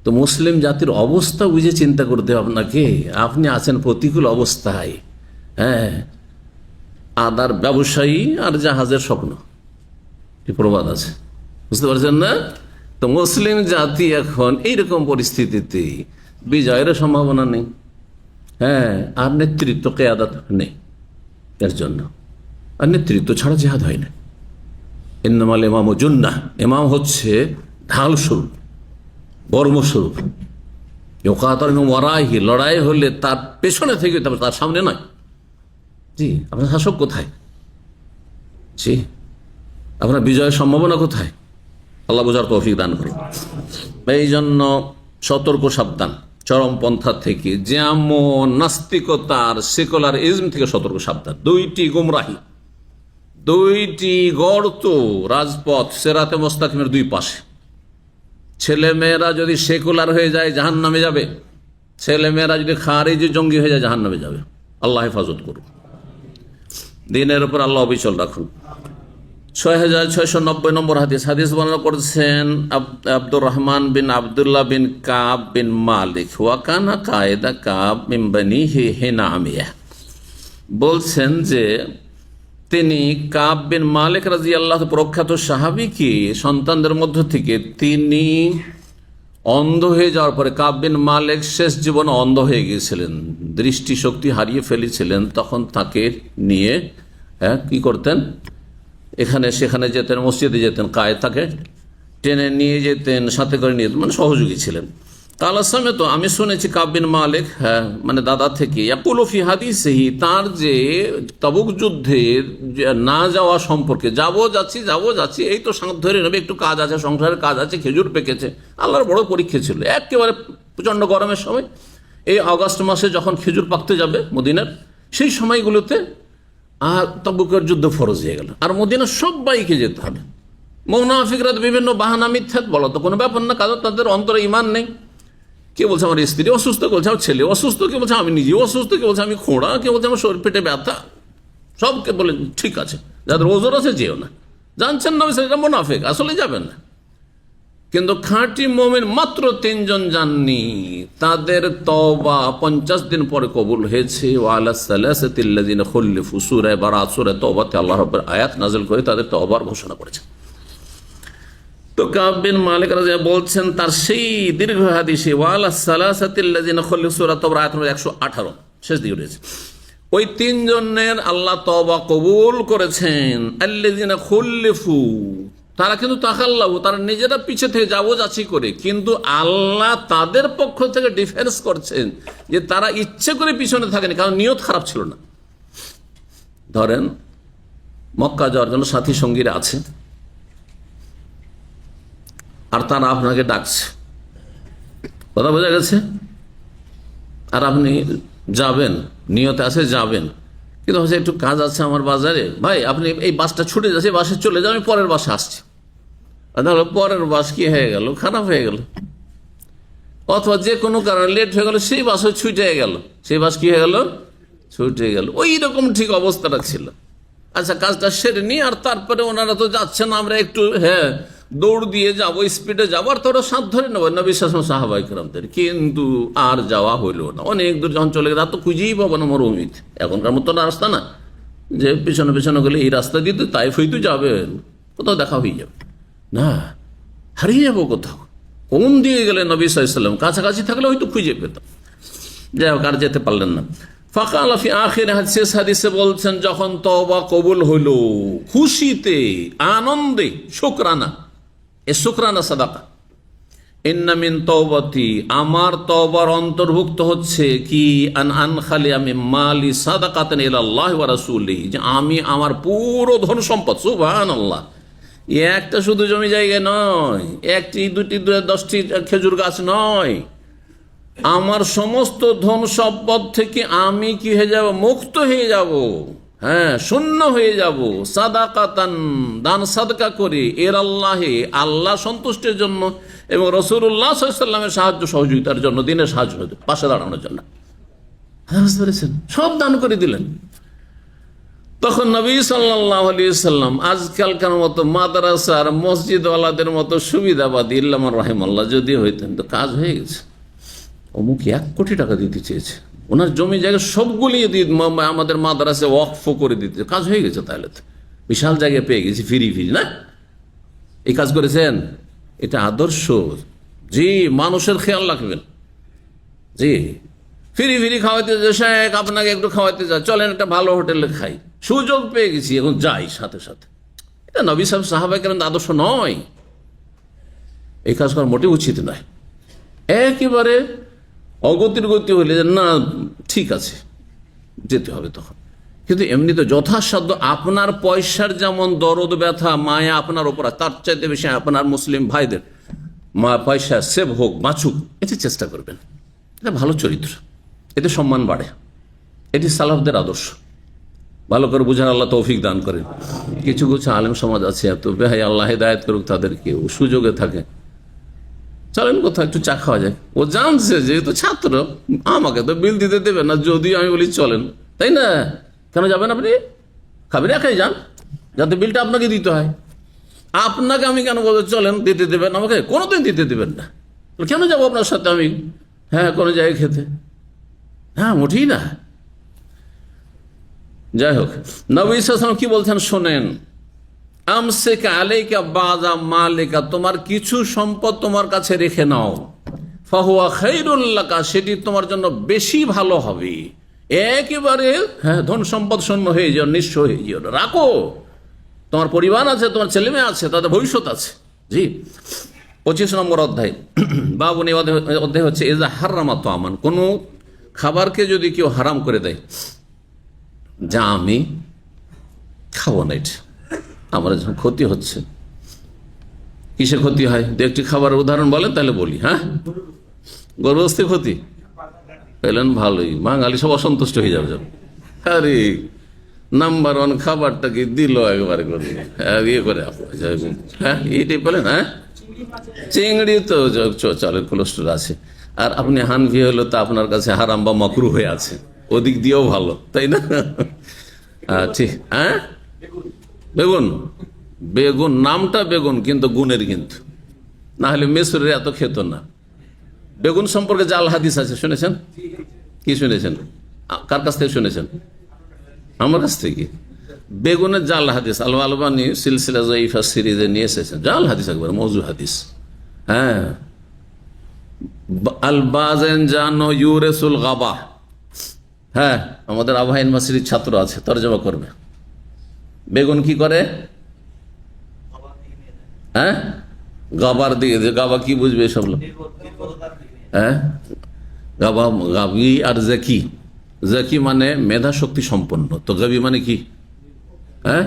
তো মুসলিম জাতির অবস্থা বুঝে চিন্তা করতে হবে আপনাকে। আপনি আছেন প্রতিকূল অবস্থায়, হ্যাঁ, আদার ব্যবসায়ী আর জাহাজের স্বপ্ন, কি প্রবাদ আছে, বুঝতে পারছেন না? তো মুসলিম জাতি এখন এইরকম পরিস্থিতিতে বিজয়ের সম্ভাবনা নেই, হ্যাঁ, আর নেতৃত্ব কিয়াদত নেই এর জন্য। আর নেতৃত্ব ছাড়া জিহাদ হয় না। ইন্নামাল ইমামু জুন্নাহ, ইমাম হচ্ছে ঢাল স্বরূপ, বর্মস্বরূপ। ইউকাতালু মিন ওয়ারাইহি, লড়াই হলে তার পেছনে থেকে, তার সামনে নয়। জি, আপনার শাসক কোথায়? জি, আপনার বিজয়ের সম্ভাবনা কোথায়? আল্লাহ বুঝার তৌফিক দান করুন। এই জন্য সতর্ক সাবধান চরমপন্থা থেকে, যেমন নাস্তিকতার সেকুলার ইজম থেকে সতর্ক সাবধান। দুইটি গুমরাহি, দুইটি গর্ত, রাজপথ সিরাতে মুস্তাকিমের দুই পাশে। ছেলে মেয়েরা যদি সেকুলার হয়ে যায় জাহান্নামে যাবে, ছেলে মেয়েরা যদি খারিজি জঙ্গি হয়ে যায় জাহান্নামে যাবে। আল্লাহ হেফাজত করুন, দিনের উপর আল্লাহ অবিচল রাখুন। 6690 নম্বর হাদিস। হাদিস বর্ণনা করছেন আব্দুর রহমান বিন আব্দুল্লাহ বিন কাব বিন মালিক ওয়াকানা কায়েদা কাব মিন বনি হিনামিয়া। বলছেন যে তিনি কাব বিন মালিক রাদিয়াল্লাহু প্রখ্যাত সাহাবী কি সন্তানদের মধ্য থেকে, তিনি অন্ধ হয়ে যাওয়ার পরে, কাব বিন মালিক শেষ জীবনে অন্ধ হয়ে গিয়েছিলেন, দৃষ্টিশক্তি হারিয়ে ফেলেছিলেন, তখন তাকে নিয়ে কি করতেন, এখানে সেখানে যেতেন, মসজিদে যেতেন, তাকে টেনে নিয়ে যেতেন, সাথে করে নিয়ে যেতেন, মানে সহযোগী ছিলেন। কালাসামে তো আমি শুনেছি কাব বিন মালিক, মানে দাদা থেকে, ইয়াকুলফি হাদিসেহি, তার যে তাবুক যুদ্ধে না যাওয়া সম্পর্কে, যাচ্ছি এই তো ধরে নেবে, একটু কাজ আছে, সংসারের কাজ আছে, খেজুর পেকেছে, আল্লাহর বড় পরীক্ষা ছিল, একেবারে প্রচন্ড গরমের সময়, এই আগস্ট মাসে যখন খেজুর পাকতে যাবে মদিনার, সেই সময়গুলোতে আর তাবুকের যুদ্ধ ফরজ হয়ে গেল, আর মদিনা সবাইকে যেতে হবে। মুনাফিকরা বিভিন্ন বাহানা মিথ্যাত বলো তো কোনো ব্যাপার না, কারণ তাদের অন্তরে ঈমান নেই। কে বলছে আমার স্ত্রী অসুস্থ, কে বলছে আমার ছেলে অসুস্থ, কে বলছে আমি নিজে অসুস্থ, কে বলছে আমি খোঁড়া, কে বলছে আমার শরীর পেটে ব্যথা, সবকে বলে ঠিক আছে, যাদের ওজোর আছে যেও না, জানছেন না সেটা মুনাফিক, আসলে যাবেন না। কিন্তু খাঁটি মুমিন মাত্র 3 জন যাননি, তাদের তওবা 50 দিন পরে কবুল হয়েছে। ওয়ালা সালাসাতিল্লাযিনা খুলিফু, সূরা বারাত, সূরা তওবাতে আল্লাহ রাব্বুল আয়াত নাযিল করে তাদের তওবার ঘোষণা করেছেন। তো কাব বিন মালিক রাদিয়াল্লাহু বলছেন তার সেই দীর্ঘ হাদিসে, ওয়ালা সালাসাতিল্লাযিনা খুলিফু, সূরা তওবা আয়াত নম্বর 118 শেষ দিকে রয়েছে, ওই 3 জনের আল্লাহ তওবা কবুল করেছেন। আল্লাযিনা খুলিফু, তারা কিন্তু তাকাল্লাহু, তারা নিজেরা পিছে থেকে যাচ্ছি করে, কিন্তু আল্লাহ তাদের পক্ষ থেকে ডিফেন্স করছেন যে তারা ইচ্ছে করে পিছনে থাকেনি, কারণ নিয়ত খারাপ ছিল না। ধরেন মক্কা যাওয়ার জন্য সাথী সঙ্গীরা আছে, আর তারা আপনাকে ডাকছে, কথা বোঝা গেছে, আর আপনি যাবেন, নিয়তে আছে যাবেন, কিন্তু হচ্ছে একটু কাজ আছে আমার বাজারে, ভাই আপনি এই বাসটা ছুটে যাচ্ছে, বাসে চলে যাও, আমি পরের বাসে আসছি। তাহলে পরের বাস কি হয়ে গেল, খারাপ হয়ে গেল, অথবা যে কোনো কারণে লেট হয়ে গেল, সেই বাসও ছুটে গেল, সেই বাস কি হয়ে গেল, ছুটে গেল। ওই রকম ঠিক অবস্থাটা ছিল। আচ্ছা কাজটা সেরে নি, আর তারপরে ওনারা তো যাচ্ছেন, আমরা একটু দৌড় দিয়ে যাবো, স্পিডে যাবো, আর তোরা সাথ ধরে নেবো নবী সাহাবায়ে কেরামদের, কিন্তু আর যাওয়া হইল না। অনেক দূর যখন চলে গেল, তো খুঁজেই পাবো না মরুভূমিতে, এখনকার মতো রাস্তা না যে পিছনে পিছনে গেলে এই রাস্তা দিয়ে তো তাইফ হইতে যাবেন, কোথাও দেখা হয়ে যাবে না, হারিয়ে যাবো কোথাও। কোন দিয়ে গেলে নবী সাল্লাল্লাহু আলাইহি ওয়াসাল্লাম, কাছাকাছি থাকলে হয়তো খুঁজে পেতাম, যাই হোক আর যেতে পারলেন না। ফাকাল ফি আখির শেষ হাদিসে বলছেন, যখন তওবা কবুল হইল, খুশিতে আনন্দে, শুকরানা, এ শুকরানা সাদাকা, ইন্না মিন তওবাতি, আমার তওবার অন্তর্ভুক্ত হচ্ছে কি, আনখালি আমি মালি সাদাকাতান ইলাল্লাহি ওয়া রাসূলিহি, যে আমি আমার পুরো ধন সম্পদ, সুবহানাল্লাহ, একটা শুধু জমি জায়গা নয়, 1টি 2টি 10টি খেজুর গাছ নয়, আমার সমস্ত ধন সম্পদ থেকে আমি কি হয়ে যাব, মুক্ত হয়ে যাব, শূন্য হয়ে যাব, সাদাকাতান, দান সাদকা করে, এর আল্লাহে, আল্লাহ সন্তুষ্টির জন্য এবং রাসূলুল্লাহ সাল্লাল্লাহু আলাইহি ওয়াসাল্লামের সাহায্য সহযোগিতার জন্য, দিনের সাহায্য পাশে দাঁড়ানোর জন্য, বুঝতে পেরেছেন, সব দান করে দিলেন। তখন নবী সাল্লাল্লাহু আলাইহি ওয়াসাল্লাম আজকালকার মতো মাদ্রাসার মসজিদওয়ালাদের মতো সুবিধাবাদী ইল্লাম রাহিমাল্লাহ যদি হইতেন, তো কাজ হয়ে গেছে। অমুক 1 কোটি টাকা দিতে চেয়েছে, ওনার জমি জায়গা সবগুলি আমাদের মাদ্রাসে ওয়াকফ করে দিতে, কাজ হয়ে গেছে। তাহলে তো বিশাল জায়গা পেয়ে গেছি, ফিরি না, এই কাজ করেছেন। এটা আদর্শ। জি, মানুষের খেয়াল রাখবেন। জি, ফিরি খাওয়াইতে যে শেখ আপনাকে একটু খাওয়াইতে যায়, চলেন একটা ভালো হোটেলে খাই, সুযোগ পেয়ে গেছি, এখন যাই সাথে সাথে। এটা নবী সাহাবায়ে কেরামের আদর্শ নয়, এই কাজ করা মোটেই উচিত নয়। একেবারে অগতির গতি হইলে না, ঠিক আছে যেতে হবে তখন, কিন্তু এমনি তো যথাসাধ্য আপনার পয়সার যেমন দরদ ব্যথা মায়া আপনার ওপর, তার চাইতে বেশি আপনার মুসলিম ভাইদের পয়সা সেভ হোক, বাঁচুক, এটি চেষ্টা করবেন। এটা ভালো চরিত্র, এতে সম্মান বাড়ে, এটি সালাফদের আদর্শ। ভালো করে বুঝার আল্লাহ তৌফিক দান করেন। কিছু কিছু আলেম সমাজ আছে এত বেহাই, আল্লাহ হেদায়েত করুক তাদেরকে, ও সুযোগে থাকে, চলেন কোথাও একটু চা খাওয়া যায়। ও জানছে যেহেতু ছাত্র, আমাকে তো বিল দিতে দেবে না, যদি আমি বলি চলেন, তাই না? কেন যাবেন আপনি? খাবেন, একাই যান, যাতে বিলটা আপনাকে দিতে হয়। আপনাকে আমি কেন বলবো চলেন, দিতে দেবেন? আমাকে কোনোদিন দিতে দেবেন না। কেন যাবো আপনার সাথে আমি? হ্যাঁ, কোনো জায়গায় খেতে, হ্যাঁ, মোটেই না। যাই হোক, নবী সাল্লাল্লাহু আলাইহি ওয়াসাল্লাম কি বলছেন শোনেন, আমসিক আলাইকা বাযা মালিকা, তোমার কিছু সম্পদ তোমার কাছে রেখে নাও, ফাহুয়া খায়রুল লাকা, সেটি তোমার জন্য বেশি ভালো হবে। একেবারে হ্যাঁ, ধন সম্পদ শূন্য হয়ে যাও, নিঃস্ব হয়ে যাও, রাখো। তোমার পরিবার আছে, তোমার ছেলে মেয়ে আছে, তাদের ভবিষ্যৎ আছে। জি, 25 নম্বর অধ্যায়, বাবুনি অধ্যায় হচ্ছে এজা হারামা তামান, কোনো খাবারকে যদি কেউ হারাম করে দেয়, যা আমি খাবো না, এটা আমার যখন ক্ষতি হচ্ছে। কিসে ক্ষতি হয়? দু একটি খাবারের উদাহরণ বলেন তাহলে বলি। হ্যাঁ, গর্ভস্থ ক্ষতি পেলেন, ভালোই, বাঙালি সব অসন্তুষ্ট হয়ে যাবে। আরে নাম্বার 1 খাবারটাকে দিল একবারে করে, ইয়ে করে, হ্যাঁ, এইটাই পেলেন। হ্যাঁ, চিংড়ি তো চালের কোলেস্ট্রল আছে, আর আপনি হানফি হলো তো আপনার কাছে হারাম বা মাকরু হয়ে আছে, ওদিক দিয়েও ভালো, তাই না? ঠিক। হ্যাঁ, বেগুন, বেগুন নামটা বেগুন, কিন্তু গুণের কিন্তু, না হলে মেসুরের এত খেত না। বেগুন সম্পর্কে জাল হাদিস আছে, শুনেছেন? কি শুনেছেন? কার কাছ থেকে শুনেছেন? আমার কাছ থেকে। বেগুনের জাল হাদিস আল আলবানী সিলসিলা যায়িফা সিরিজে নিয়ে এসেছেন, জাল হাদিস, একবার মওযু হাদিস। হ্যাঁ, আল বাযেন জানো ইউরেসুল গাবা। হ্যাঁ, আমাদের আবহাওয়া ইউনিভার্সিটির ছাত্র আছে, তরজমা করবে। বেগুন কি করে? হ্যাঁ, গাবার দিকে, গাবা কি বুঝবে সব লোক? হ্যাঁ, গাবা, গাবি আর জাকি, জাকি মানে মেধা শক্তি সম্পন্ন, তো গাবি মানে কি? হ্যাঁ,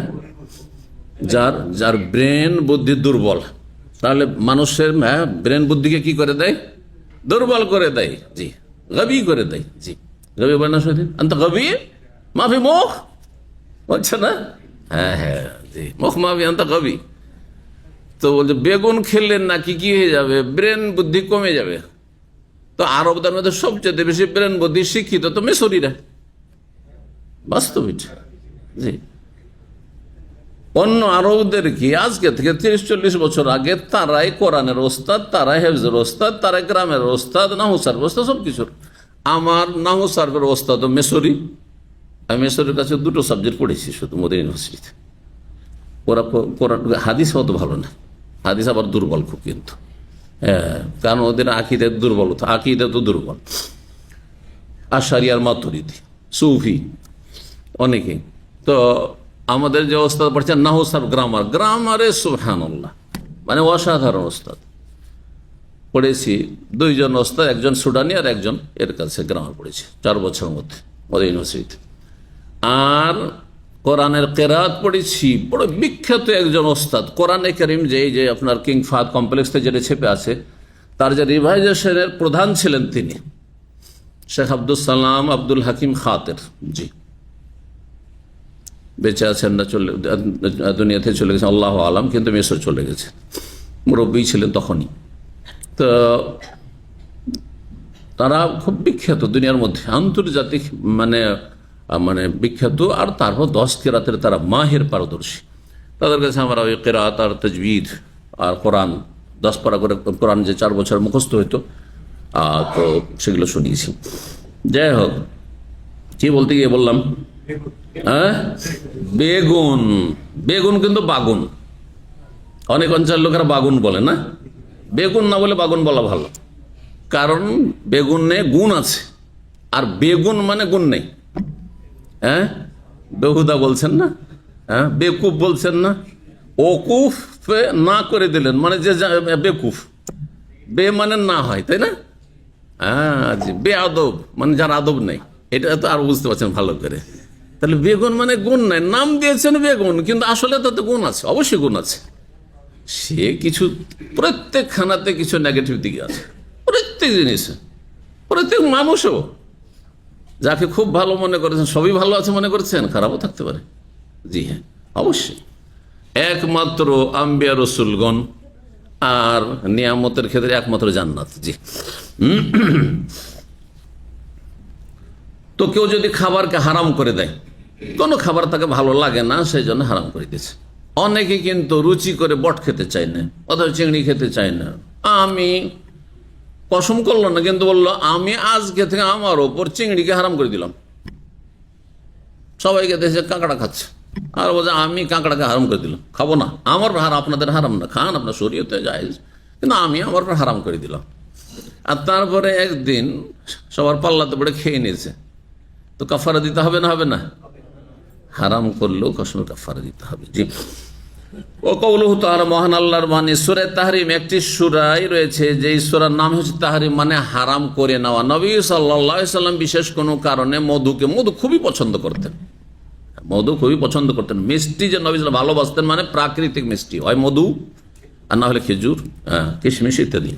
যার যার ব্রেন বুদ্ধি দুর্বল, তাহলে মানুষের ব্রেন বুদ্ধিকে কি করে দেয়? দুর্বল করে দেয়। জি, গাবি করে দেয়। জি, গাবি বলে না শুধু আন্ত গাবি মাফি মুখ, বলছে না? হ্যাঁ হ্যাঁ, জি, মুখ মাফি আন্ত গাবি। তো বলছে বেগুন খেলেন নাকি কি হয়ে যাবে? ব্রেন বুদ্ধি কমে যাবে। তো আরবদের মধ্যে সবচেয়ে বেশি ব্রেন বুদ্ধি শিক্ষিত তো মিশরীরা, বাস্তবিক। জি, অন্য আরবদের কি আজকে থেকে 30-40 বছর আগে তারাই কোরআনের ওস্তাদ, তারাই হেফজের ওস্তাদ, তারাই গ্রামের ওস্তাদ, নাহু সার্ফের ওস্তাদ, সব কিছুর। আমার নাহু সার্ফের ওস্তাদ মেসরি। আমি মেসরের কাছে 2টো সাবজেক্ট পড়েছি শুধু মদিনা ইউনিভার্সিটিতে। ওরা কোরআন হাদিস অত ভালো না, হাদিস আবার দুর্বল খুব, কিন্তু হ্যাঁ, কারণ ওদের আকিদে দুর্বল, আকিদে তো দুর্বল। আশারি আর মাতুরিদি, সুফি অনেকে। তো আমাদের যে ওস্তাদ পড়ছেন নাহু সার্ফ, গ্রামার, গ্রামারে সুবহানাল্লাহ, মানে অসাধারণ ওস্তাদ পড়েছি। 2 জন ওস্তাদ, একজন সুডানি আর একজন এর কাছে গ্রামার পড়েছি 4 বছরের মধ্যে মদিনা ইউনিভার্সিটিতে। আর কোরআনের কেরাত পড়েছি, বড় বিখ্যাত একজন ওস্তাদ, কোরআনে কারীম যে আপনার কিং ফাহাদ কমপ্লেক্সে যেটা ছেপে আছে, তার যে রিভাইজেশনের প্রধান ছিলেন তিনি শেখ আব্দুল সালাম আব্দুল হাকিম খাতের। জি, বেঁচে আছেন না, চলে দুনিয়াতে চলে গেছেন আল্লাহ আলাম, কিন্তু মিশর চলে গেছে, মুরব্বী ছিলেন তখনই। তো তারা খুব বিখ্যাত দুনিয়ার মধ্যে, আন্তর্জাতিক মানে মানে বিখ্যাত। আর তারপর 10 কেরাতের তারা মাহের পারদর্শী। তাদের কাছে আমরা ওই কেরাত আর তাজবিদ আর কোরআন 10 পারা করে কোরআন যে 4 বছর মুখস্থ হইতো, তো সেগুলো শুনিয়েছি। যাই হোক, কি বলতে গিয়ে বললাম, হ্যাঁ, বেগুন, বেগুন কিন্তু বাগুন, অনেক অঞ্চলের লোকেরা বাগুন বলে না, বেগুন না বলে বাগুন বলা ভালো, কারণ বেগুনে গুণ আছে, আর বেগুন মানে গুণ নেই। হ্যাঁ, বেহুদা বলছেন না, হ্যাঁ, বেকুফ বলছেন না, ওকুফ না করে দিলেন, মানে যে বেকুফ, বে মানে না হয়, তাই না? হ্যাঁ, বে আদব মানে যার আদব নেই, এটা তো আর বুঝতে পারছেন ভালো করে। তাহলে বেগুন মানে গুণ নাই, নাম দিয়েছেন বেগুন, কিন্তু আসলে তাতে গুণ আছে, অবশ্যই গুণ আছে। সে কিছু প্রত্যেক খানাতে কিছু নেগেটিভ দিকে আছে, প্রত্যেক জিনিসে, প্রত্যেক মানুষও যাকে খুব ভালো মনে করেছেন সবই ভালো আছে মনে করছেন, খারাপও থাকতে পারে। জি হ্যাঁ, অবশ্যই। একমাত্র আম্বিয়া রসুলগণ আর নিয়ামতের ক্ষেত্রে একমাত্র জান্নাত। জি। তো কেউ যদি খাবারকে হারাম করে দেয়, কোনো খাবার তাকে ভালো লাগে না, সেই জন্য হারাম করে দিয়েছে। অনেকে কিন্তু রুচি করে বট খেতে চায় না, অথবা চিংড়ি খেতে চায় না। আমি কসম করলো না, কিন্তু বললো আমি আজকে থেকে আমার ওপর চিংড়িকে হারাম করে দিলাম। সবাইকে দেশে কাঁকড়া খাচ্ছে, আর বলছে আমি কাঁকড়াকে হারাম করে দিলাম, খাবো না। আমার হারাম, আপনাদের হারাম না, খান, আপনার শরীয়তে জায়েজ, কিন্তু আমি আমার উপর হারাম করে দিলাম। আর তারপরে একদিন সবার পাল্লাতে পড়ে খেয়ে নিয়েছে, তো কাফারা দিতে হবে না? হবে না? হারাম করলেও কসমের কাফারা দিতে হবে। জি। ও কওলুহু তাআলা, মহান আল্লাহর বাণী। সূরা তাহরিম একটি সূরাই রয়েছে, যে সূরার নাম হচ্ছে তাহরিম, মানে হারাম করে নেওয়া। নবী সাল্লাল্লাহু আলাইহি সাল্লাম বিশেষ কোনো কারণে মধু খুবই পছন্দ করতেন, মধু খুবই পছন্দ করতেন। মিষ্টি যে নবী সাল্লাল্লাহু ভালোবাসতেন, মানে প্রাকৃতিক মিষ্টি, হয় মধু আর না হলে খেজুর, কিশমিশ ইত্যাদি।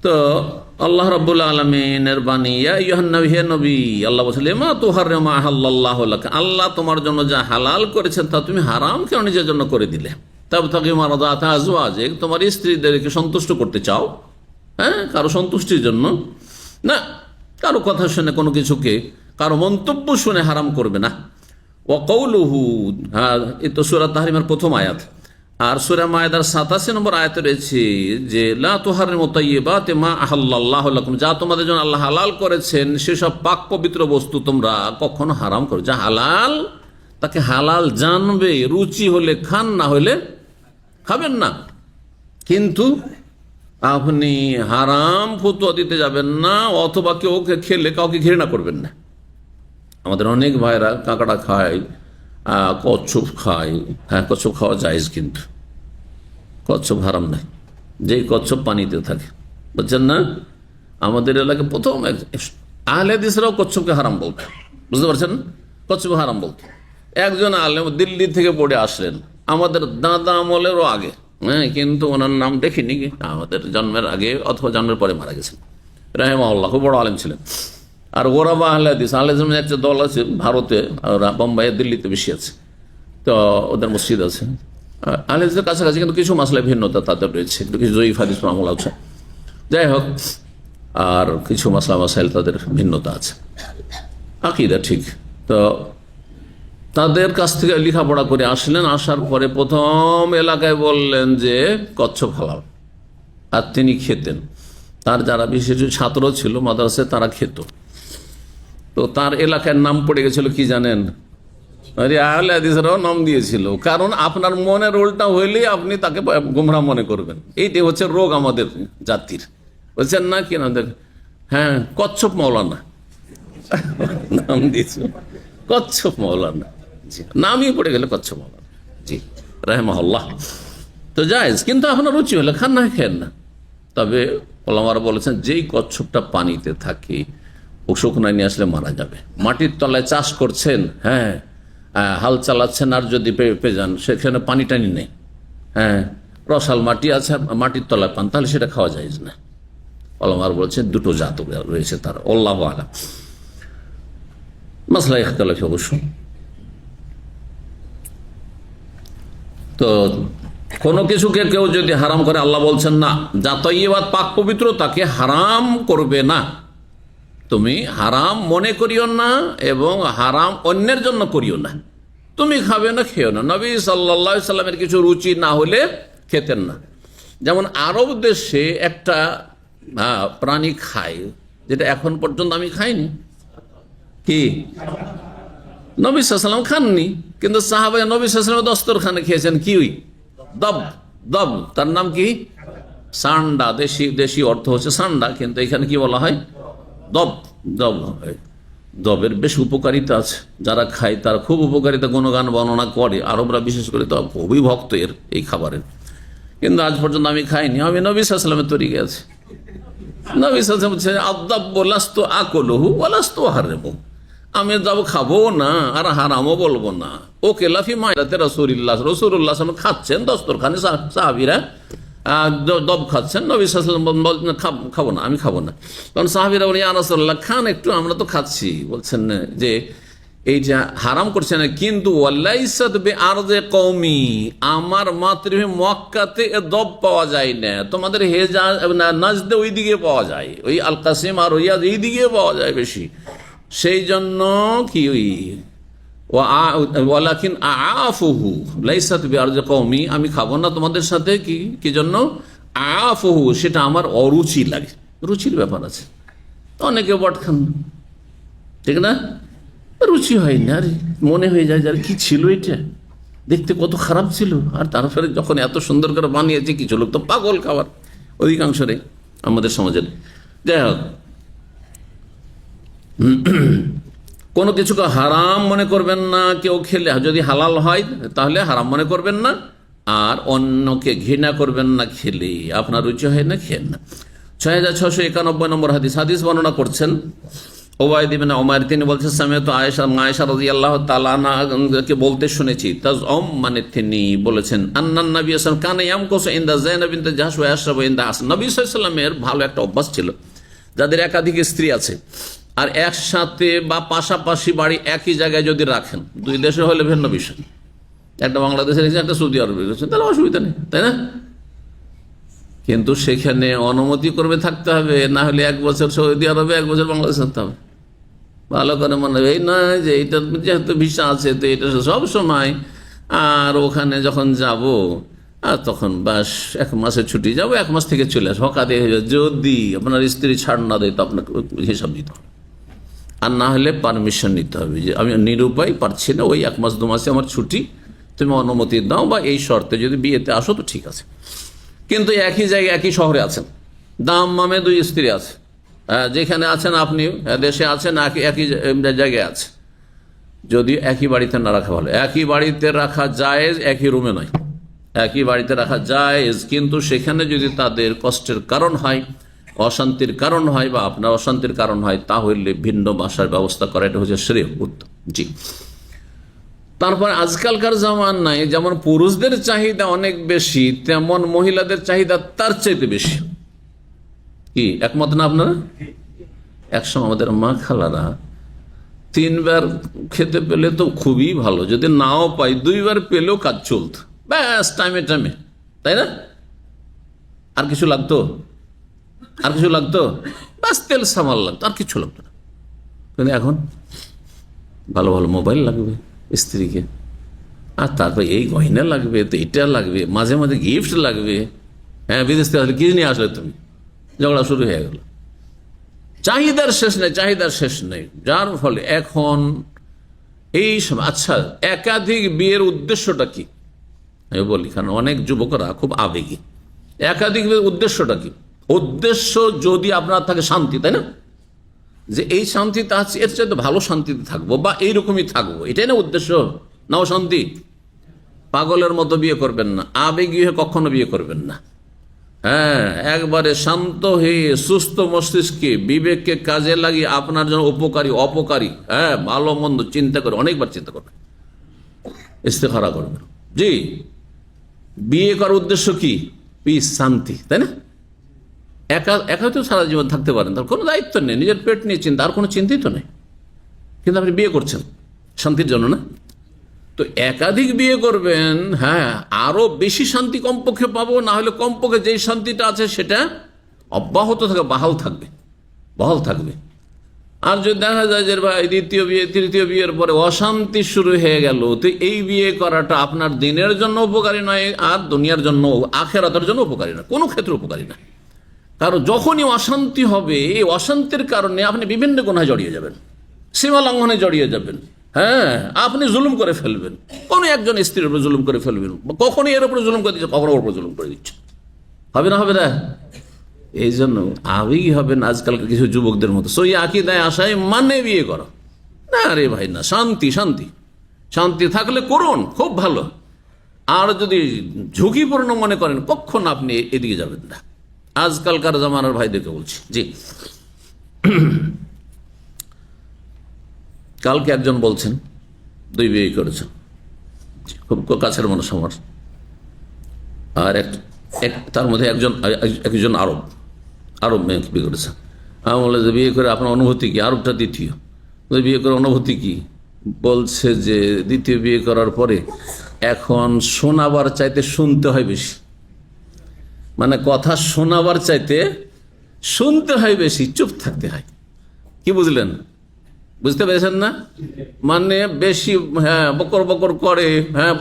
তো আল্লাহ রাব্বুল আলামিনের বাণী, ইয়া আইয়ুহান নবী, হে নবী, আল্লাহ বলেন লিমা তুহাররিমু মা আহাল্লাল্লাহু লাক, আল্লাহ তোমার জন্য যা হালাল করেছেন তা তুমি হারাম কেন নিজের জন্য করে দিলে? তাবতাগি মারদাতা আজওয়াজিক, তোমার স্ত্রীদেরকে সন্তুষ্ট করতে চাও, হ্যাঁ, কারো সন্তুষ্টির জন্য না, কারো কথা শুনে, কোনো কিছুকে কারো মন্তব্য শুনে হারাম করবে না। ওয়া কওলুহু, হ্যাঁ, এই তো সূরা তাহরিমের প্রথম আয়াত। আর সূরা মায়েদার 87 নম্বর আয়াতে রয়েছে যে লা তুহাররিমু তাইয়্যিবাতি মা আহাল্লাল্লাহু লাকুম, যা তোমাদের জন্য আল্লাহ হালাল করেছেন সেসব পাক পবিত্র বস্তু তোমরা কখনো হারাম করো। যা হালাল তাকে হালাল জানবে, রুচি হলে খান, না হলে খাবেন না। কিন্তু আপনি হারাম ফতোয়া দিতে যাবেন না, অথবা কেউ খেলে কাউকে ঘৃণা করবেন না। আমাদের অনেক ভাইরা কাঁকড়া খায়, কচ্ছপ খায়। হ্যাঁ, কচ্ছপ খাওয়া জায়েজ, কিন্তু কচ্ছপ হারাম নাই, যেই কচ্ছপ পানিতে থাকে, বুঝছেন না? আমাদের এলাকায় প্রথম আহলে হাদিসরাও কচ্ছপকে হারাম বলতো, বুঝতে পারছেন? কচ্ছপ হারাম বলতো। একজন আলেম দিল্লি থেকে পড়ে আসলেন আমাদের দাদা আমলেরও আগে, হ্যাঁ, কিন্তু ওনার নাম দেখিনি, আমাদের জন্মের আগে অথবা জন্মের পরে মারা গেছেন, রাহিমাহুল্লাহ, খুব বড় আলেম ছিলেন। আর ওরা বা আহলে হাদিস, আহলে হাদিসের একটা দল আছে ভারতে, বোম্বাইয়ে, দিল্লিতে বেশি আছে, তো ওদের মসজিদ আছে। আহলে হাদিসের কাছাকাছি, কিন্তু কিছু মাসলায় ভিন্নতা তাদের রয়েছে, কিছু জয়ীফ হাদিস মামলা আছে, যাই হোক, আর কিছু মাসলা মাসাইল তাদের ভিন্নতা আছে, আকীদা ঠিক। তো তাদের কাছ থেকে লেখাপড়া করে আসলেন, আসার পরে প্রথম এলাকায় বললেন যে কচ্ছপ হালাল, আর তিনি খেতেন। তার যারা বিশেষ ছাত্র ছিল মাদ্রাসায়, তারা খেত। তো তার এলাকার নাম পড়ে গেছিল কি জানেন? আহলে হাদিসরাও নাম দিয়েছিল, কারণ আপনার মনের উল্টা হইলেই আপনি তাকে গোমরা মনে করবেন। এইটাই হচ্ছে রোগ আমাদের জাতির, বলছেন না কি? আমাদের, হ্যাঁ, কচ্ছপ মৌলানা নাম দিয়েছিল, কচ্ছপ মৌলানা, জি, নামই পড়ে গেলে কচ্ছপ মৌলানা, জি, রাহিমাহুল্লাহ। তো জায়েজ, কিন্তু আপনার রুচি হলে খান, না খেন না। তবে ওলামারা বলেছেন যেই কচ্ছপটা পানিতে থাকে, ও শুকনায় নিয়ে আসলে মারা যাবে। মাটির তলায় চাষ করছেন, হ্যাঁ, হাল চালাচ্ছেন, আর যদি পেয়ে যান সেখানে পানি টানি নেই, হ্যাঁ, রসাল মাটি আছে, মাটির তলায় পান, তাহলে সেটা খাওয়া যায় না। ওলামারা বলছেন দুটো জাত রয়েছে তার, আল্লাহু আলাম। মাসলা ইখতিলাফি অবশ্য। তো কোনো কিছুকে কেউ যদি হারাম করে, আল্লাহ বলছেন না, যা তয়্যিবাত পাক পবিত্র তাকে হারাম করবে না। তুমি হারাম মনে করিও না, এবং হারাম অন্যের জন্য করিও না। তুমি খাবে না, খেও না। নবী সাল্লাল্লাহু আলাইহি সাল্লামের কিছু রুচি না হলে খেতেন না। যেমন আরব দেশে একটা প্রাণী খায়, যেটা এখন পর্যন্ত আমি খাইনি, কি? নবী সাল্লাল্লাহু আলাইহি সাল্লাম খাননি, কিন্তু সাহাবায়ে নবী সাল্লাল্লাহু আলাইহি সাল্লাম দস্তরখানে খেয়েছেন। কি? দব। দব, তার নাম কি? সান্ডা। দেশি অর্থ হচ্ছে সান্ডা, কিন্তু এখানে কি বলা হয়? দব। দব হয়। দবের বেশ উপকারিতা আছে, যারা খায় তারা খুব উপকারিতা গুণগান বর্ণনা করে। আরবরা বিশেষ করে তো খুবই ভক্ত এই খাবারের, কিন্তু আজ পর্যন্ত আমি খাইনি। আমি নবী সাল্লাল্লাহু আলাইহি সাল্লামের তরিকে আছি। নবী সাল্লাল্লাহু আলাইহি সাল্লাম বলছে আদাব লাস্তু আকলুহু ওয়া লাস্তু উহাররিমু, আমি যাবো খাবো না আর হারামও বলবো না। ও কেলাফি মাইরাতে রসুল্লাহ খাচ্ছেন দস্তরখানে, সাহাবিরা দব খাচ্ছেন, নবী সাল্লাল্লাহু আলাইহি ওয়াসাল্লাম বলছেন খাবো না, আমি খাবো না। তখন সাহাবিরা বলে ইয়া রাসূলুল্লাহ খান একটু, আমরা তো খাচ্ছি। বলছেন যে এই যে হারাম করছে না, কিন্তু ওয়ালাইসাত বিআরযি কওমি, আমার মাতৃভূমি মক্কাতে এ দব পাওয়া যায় না, তোমাদের হেজাজ নাজদে ওই দিকে পাওয়া যায়, ওই আল কাসিম আর রিয়াদ এই দিকে পাওয়া যায় বেশি। সেই জন্য কি ওই ওয়ালাকিন আফুহু লাইসাত বিআরযি কওমি, আমি খাবো না তোমাদের সাথে। কি জন্য? আফুহু, সেটা আমার অরুচি লাগে, রুচির ব্যাপার আছে। অনেকে বট খান, ঠিক না, রুচি হয় না, আরে মনে হয়ে যায় যার কি ছিল এটা, দেখতে কত খারাপ ছিল, আর তারপরে যখন এত সুন্দর করে বানিয়েছে, কিছু লোক তো পাগল খাবার, অধিকাংশরে আমাদের সমাজের। যাই হোক, কোনো কিছুকে হারাম মনে করবেন না, কেউ খেলে যদি হালাল হয় তাহলে হারাম মনে করবেন না, আর অন্যকে ঘৃণা করবেন না খেলে, আপনার রুচি হয় না খেয়েন না। 6691 নম্বর হাদিস বর্ণনা করছেন ওবায়দ ইবনে উমাইর, তিনি বলছেন সামিআতু আয়েশা রাদিয়াল্লাহু তাআলা আনহাকে বলতে শুনেছি, তাজউম মানে তিনি বলেছেন, আন্নান নবী সাল্লাল্লাহু আলাইহি ওয়াসাল্লাম কানা ইয়ামকুসু ইনদা যায়নাব বিনত জাহশ ওয়া ইয়াশরাবু ইনদা হাসান। নবী সাল্লাল্লাহু আলাইহি ওয়াসাল্লামের ভালো একটা অভ্যাস ছিল, যাদের একাধিক স্ত্রী আছে আর একসাথে বা পাশাপাশি বাড়ি একই জায়গায় যদি রাখেন, দুই দেশে হলে ভিন্ন বিষয়, একটা বাংলাদেশে রেখেছেন, একটা সৌদি আরবে রেখেছেন, তাহলে অসুবিধা নেই, তাই না? কিন্তু সেখানে অনুমতি করবে থাকতে হবে, না হলে 1 বছর সৌদি আরবে 1 বছর বাংলাদেশে থাকতে হবে। ভালো করে মনে হবে, এই নয় যে এটা যেহেতু ভিসা আছে তো এটা সব সময়, আর ওখানে যখন যাব আর তখন বাস 1 মাসের ছুটি যাবো, 1 মাস থেকে চলে আসবো, হকাতে হয়ে যাবে। যদি আপনার স্ত্রী ছাড় না দেয় তো আপনাকে হিসাব দিতে হবে, আর না হলে পারমিশন নিতে হবে যে আমি নিরুপায় পারছি না, ওই 1 মাস 2 মাসে আমার ছুটি, তুমি অনুমতি দাও, বা এই শর্তে যদি বিয়েতে আসো তো ঠিক আছে। কিন্তু একই জায়গায় একই শহরে আছেন, দাম্মামে 2 স্ত্রী আছে, যেখানে আছেন আপনি দেশে আছেন, একই জায়গায় আছে, যদি একই বাড়িতে না রাখা ভালো। একই বাড়িতে রাখা জায়েজ, একই রুমে নয়, একই বাড়িতে রাখা জায়েজ, কিন্তু সেখানে যদি তাদের কষ্টের কারণ হয়, অশান্তির কারণ হয়, বা আপনার অশান্তির কারণ হয়, তাহলে ভিন্ন বাসার ব্যবস্থা করা, এটা হচ্ছে শ্রেয় উত্তম। জি, তারপর আজকালকার জামানায় যেমন পুরুষদের চাহিদা অনেক বেশি, তেমন মহিলাদের চাহিদা তার চাইতে বেশি। কি একমত না আপনারা? একসময় আমাদের মা খালারা 3 বার খেতে পেলে তো খুবই ভালো, যদি নাও পাই 2 বার পেলেও কাজ চলত, ব্যাস টাইমে টাইমে, তাই না? আর কিছু লাগতো? আর কিছু লাগতো? ব্যাস তেল সামাল লাগতো, আর কিছু লাগতো না। কিন্তু এখন ভালো ভালো মোবাইল লাগবে স্ত্রীকে, আর তারপর এই গয়না লাগবে, তো এটা লাগবে, মাঝে মাঝে গিফট লাগবে। হ্যাঁ, বিদেশ থেকে আসলে কি নিয়ে আসলে তুমি, ঝগড়া শুরু হয়ে গেল। চাহিদার শেষ নেই, চাহিদার শেষ নেই, যার ফলে এখন এই সময়। আচ্ছা, একাধিক বিয়ের উদ্দেশ্যটা কি আমি বলি, কারণ অনেক যুবকরা খুব আবেগী। একাধিক বিয়ের উদ্দেশ্যটা কি? উদ্দেশ্য যদি আপনার থাকে শান্তি, তাই না, যে এই শান্তিতে আছে, এর চাইতে ভালো শান্তিতে থাকবো, বা এইরকমই থাকবো, এটাই না উদ্দেশ্য, নাও শান্তি। পাগলের মতো বিয়ে করবেন না, আবেগী হয়ে কখনো বিয়ে করবেন না। হ্যাঁ, একবারে শান্ত হয়ে সুস্থ মস্তিষ্কে বিবেককে কাজে লাগিয়ে আপনার জন্য উপকারী অপকারী, হ্যাঁ, ভালো মন্দ চিন্তা করে, অনেকবার চিন্তা করবেন, ইস্তেখারা করবেন। জি, বিয়ে করার উদ্দেশ্য কি? পিস, শান্তি, তাই না? একা তো সারা জীবন থাকতে পারেন, তার কোনো দায়িত্ব নেই, নিজের পেট নিয়ে চিন্তা, আর কোনো চিন্তাই তো নেই, কিন্তু আপনি বিয়ে করছেন শান্তির জন্য না? তো একাধিক বিয়ে করবেন, হ্যাঁ, আরো বেশি শান্তি কমপক্ষে পাবো, না হলে কমপক্ষে যেই শান্তিটা আছে সেটা অব্যাহত থাকে, বহাল থাকবে। আর যদি দেখা যায় যে ভাই দ্বিতীয় বিয়ে তৃতীয় বিয়ের পরে অশান্তি শুরু হয়ে গেল, তো এই বিয়ে করাটা আপনার দিনের জন্য উপকারী নয়, আর দুনিয়ার জন্য আখিরাতের জন্য উপকারী না, কোনো ক্ষেত্রে উপকারী না। কারণ যখনই অশান্তি হবে, এই অশান্তির কারণে আপনি বিভিন্ন গুনাহে জড়িয়ে যাবেন, সীমা লঙ্ঘনে জড়িয়ে যাবেন। হ্যাঁ, আপনি জুলুম করে ফেলবেন, কোনো একজন স্ত্রীর উপরে জুলুম করে ফেলবেন, কখনই এর উপরে জুলুম করে দিচ্ছে, কখনো ওর উপরে জুলুম করে দিচ্ছে, হবে না? হবে না? এই জন্য আবেগী হবেন আজকালকার কিছু যুবকদের মতো, সই আকীদায় আশায় মানে বিয়ে করো না রে ভাই, না, শান্তি থাকলে করুন, খুব ভালো। আর যদি ঝুঁকিপূর্ণ মনে করেন, কখন আপনি এদিকে যাবেন না। আজকালকার জামানার ভাইদেরকে বলছি। জি, কালকে একজন বলছেন 2 বিয়ে করেছেন, খুব কাছের মানুষ আমার, আর তার মধ্যে একজন আরব মেয়ে বিয়ে করেছেন। আমি বলে যে বিয়ে করে আপনার অনুভূতি কি? আরবটা দ্বিতীয়, বিয়ে করার অনুভূতি কি? বলছে যে দ্বিতীয় বিয়ে করার পরে এখন শোনাবার চাইতে শুনতে হয় বেশি, মানে কথা শোনাবার চাইতে শুনতে হয় বেশি, চুপ থাকতে হয়। কি বুঝলেন? বুঝতে পেরেছেন না? মানে বেশি বকর বকর করে,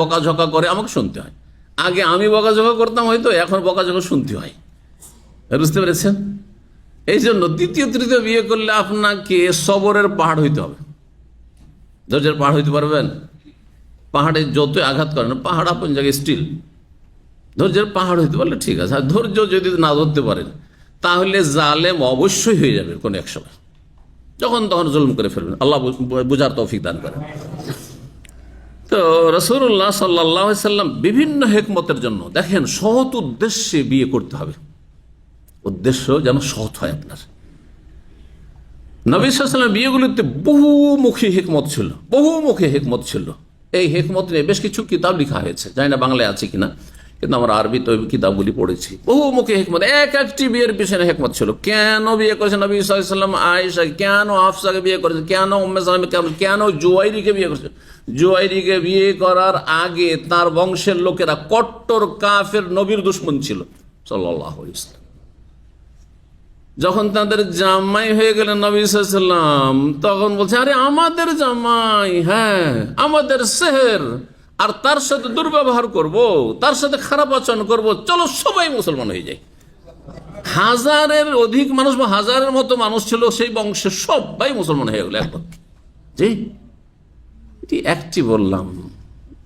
বকাঝকা করে, আমাকে শুনতে হয়। আগে আমি বকাঝকা করতাম হয়তো, এখন বকাঝকা শুনতে হয়। বুঝতে পেরেছেন? এই জন্য দ্বিতীয় তৃতীয় বিয়ে করলে আপনাকে সবরের পাহাড় হইতে হবে। ধৈর্যের পাহাড় হইতে পারবেন? পাহাড়ে যতই আঘাত করেন, পাহাড় আপন জায়গায় স্টিল। ধৈর্যের পাহাড় হইতে পারলে ঠিক আছে। আর ধৈর্য যদি না ধরতে পারেন তাহলে জালেম অবশ্যই হয়ে যাবে কোন এক সময়, যখন তখন জুলুম করে ফেলবেন। আল্লাহ বুঝার তৌফিক দান করেন। তো রাসূলুল্লাহ সাল্লাল্লাহু আলাইহি সাল্লাম বিভিন্ন হিকমতের জন্য, দেখেন, সৎ উদ্দেশ্যে বিয়ে করতে হবে, উদ্দেশ্য যেন সৎ হয় আপনার। নবী সাল্লাল্লাহু আলাইহি ওয়াসাল্লাম বিয়েগুলিতে বহুমুখী হিকমত ছিল, বহুমুখী হিকমত ছিল। এই হিকমত নিয়ে বেশ কিছু কিতাব লেখা হয়েছে, জানি না বাংলায় আছে কিনা, কিন্তু আমরা আরবি তো কিতাবগুলি পড়েছি। বহুমুখী হিকমত, এক একটি বিয়ের পিছনে হিকমত ছিল। কেন বিয়ে করেছেন নবী সাল্লাল্লাহু আলাইহি ওয়াসাল্লাম আয়েশা, কেন হাফসাকে বিয়ে করেছেন, কেন উম্মে সালামা, কেন জুয়াইরিকে বিয়ে করেছেন? জুয়াইরিকে বিয়ে করার আগে তার বংশের লোকেরা কট্টর কাফের নবীর দুশমন ছিল সাল্লাল্লাহু আলাইহি ওয়াসাল্লাম। যখন তাদের জামাই হয়ে গেলেন নবী সাল্লাল্লাহু আলাইহি ওয়াসাল্লাম, তখন বলছে, আরে আমাদের জামাই, আমাদের সেহের, আর তার সাথে দুর্ব্যবহার করব, তার সাথে খারাপ আচরণ করব, চলো সবাই মুসলমান হয়ে যায়। হাজারের অধিক মানুষ বা হাজারের মতো মানুষ ছিল সেই বংশের, সবাই মুসলমান হয়ে গেল একবার। জি, এটি একটি বললাম,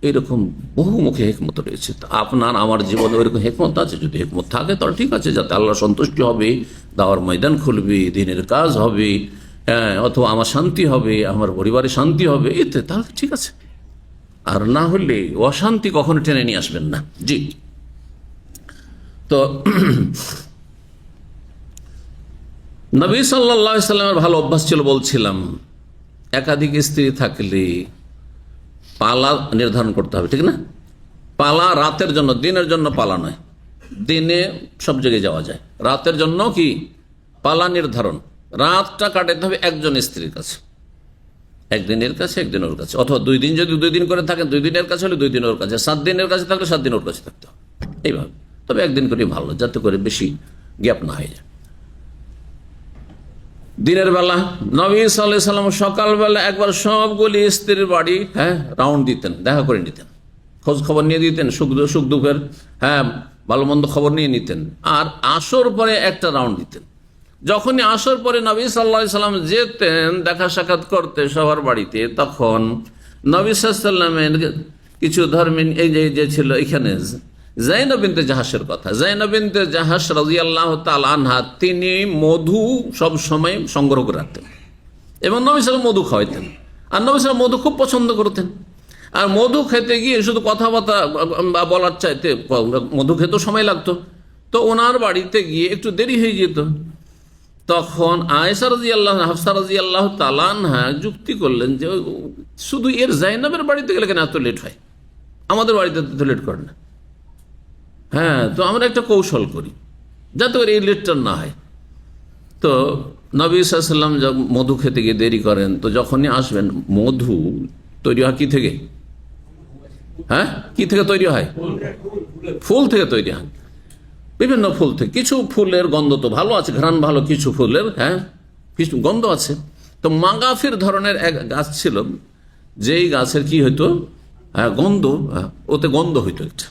এরকম বহুমুখী হিকমত রয়েছে। আপনার আমার জীবনে ওইরকম হিকমত আছে? যদি হিকমত থাকে তাহলে ঠিক আছে, যাতে আল্লাহ সন্তুষ্টি হবে, দাওয়ার ময়দান খুলবে, দিনের কাজ হবে, অথবা আমার শান্তি হবে, আমার পরিবারে শান্তি হবে, এতে তাহলে ঠিক আছে। আর না হলে অশান্তি কখনো টেনে নিয়ে আসবেন না। জি, তো নবী সাল্লাল্লাহু আলাইহি সাল্লামের ভালো অভ্যাস ছিল, বলছিলাম, একাধিক স্ত্রী থাকলে পালা নির্ধারণ করতে হবে, ঠিক না? পালা রাতের জন্য, দিনের জন্য পালা নয়। দিনে সব জায়গায় যাওয়া যায়, রাতের জন্য কি পালা নির্ধারণ। রাতটা কাটাতে হবে একজন স্ত্রীর কাছে, একদিনের কাছে, একদিন ওর কাছে, অথবা 2 দিন, যদি 2 দিন করে থাকেন 2 দিনের কাছে হলে 2 দিন ওর কাছে, 7 দিনের কাছে থাকলে 7 দিন ওর কাছে থাকতে হবে, এইভাবে। তবে একদিন করে ভালো, যাতে করে বেশি গ্যাপ না হয়ে যায়। দিনের বেলা নবী সাল্লাল্লাহু আলাইহি সাল্লাম সকালবেলা একবার সবগুলি স্ত্রীর বাড়ি রাউন্ড দিতেন, দেখা করে নিতেন, খোঁজ খবর নিয়ে দিতেন, সুখ দুঃখের ভালো মন্দ খবর নিয়ে নিতেন। আর আসর পরে একটা রাউন্ড দিতেন। যখনই আসর পরে নবী সাল্লাল্লাহু আলাইহি সাল্লাম যেতেন দেখা সাক্ষাৎ করতে সবার বাড়িতে, তখন নবী সাল্লাল্লাহু আলাইহি সাল্লামের কিছু ধর্মীয় এই যে ছিল এখানে যায়েনব বিনতে জাহাসের কথা, যায়েনব বিনতে জাহাস রাদিয়াল্লাহু তাআলা আনহা, তিনি মধু সব সময় সংগ্রহ করে রাখতেন এবং নবী সাল্লাল্লাহু আলাইহি সাল্লাম মধু খাওয়াইতেন। আর নবী সাল্লাল্লাহু আলাইহি সাল্লাম মধু খুব পছন্দ করতেন। আর মধু খেতে গিয়ে শুধু কথাবার্তা বলার চাইতে মধু খেতেও সময় লাগতো, তো ওনার বাড়িতে গিয়ে একটু দেরি হয়ে যেত। তখন আয়েশা রাদিয়াল্লাহু আনহা, হাফসা রাদিয়াল্লাহু তাআলা আনহা যুক্তি করলেন যে শুধু এর যায়েনবের বাড়িতে গেলে কেন এত লেট হয়, আমাদের বাড়িতে তো লেট করে না। তো আমরা একটা কৌশল করি যাতে করে এই লেটটা না হয়। তো নবী সাল্লাল্লাহু আলাইহি সাল্লাম মধু খেতে গিয়ে দেরি করেন, তো যখনই আসবেন, মধু তৈরি হয় কি থেকে? কি থেকে তৈরি হয়? ফুল থেকে তৈরি হয়, বিভিন্ন ফুল থেকে। কিছু ফুলের গন্ধ তো ভালো আছে, ঘ্রাণ ভালো, কিছু ফুলের কিছু গন্ধ আছে। তো মাগাফির ধরনের এক গাছ ছিল, যেই গাছের কি হইতো গন্ধ, ওতে গন্ধ হইতো একটা।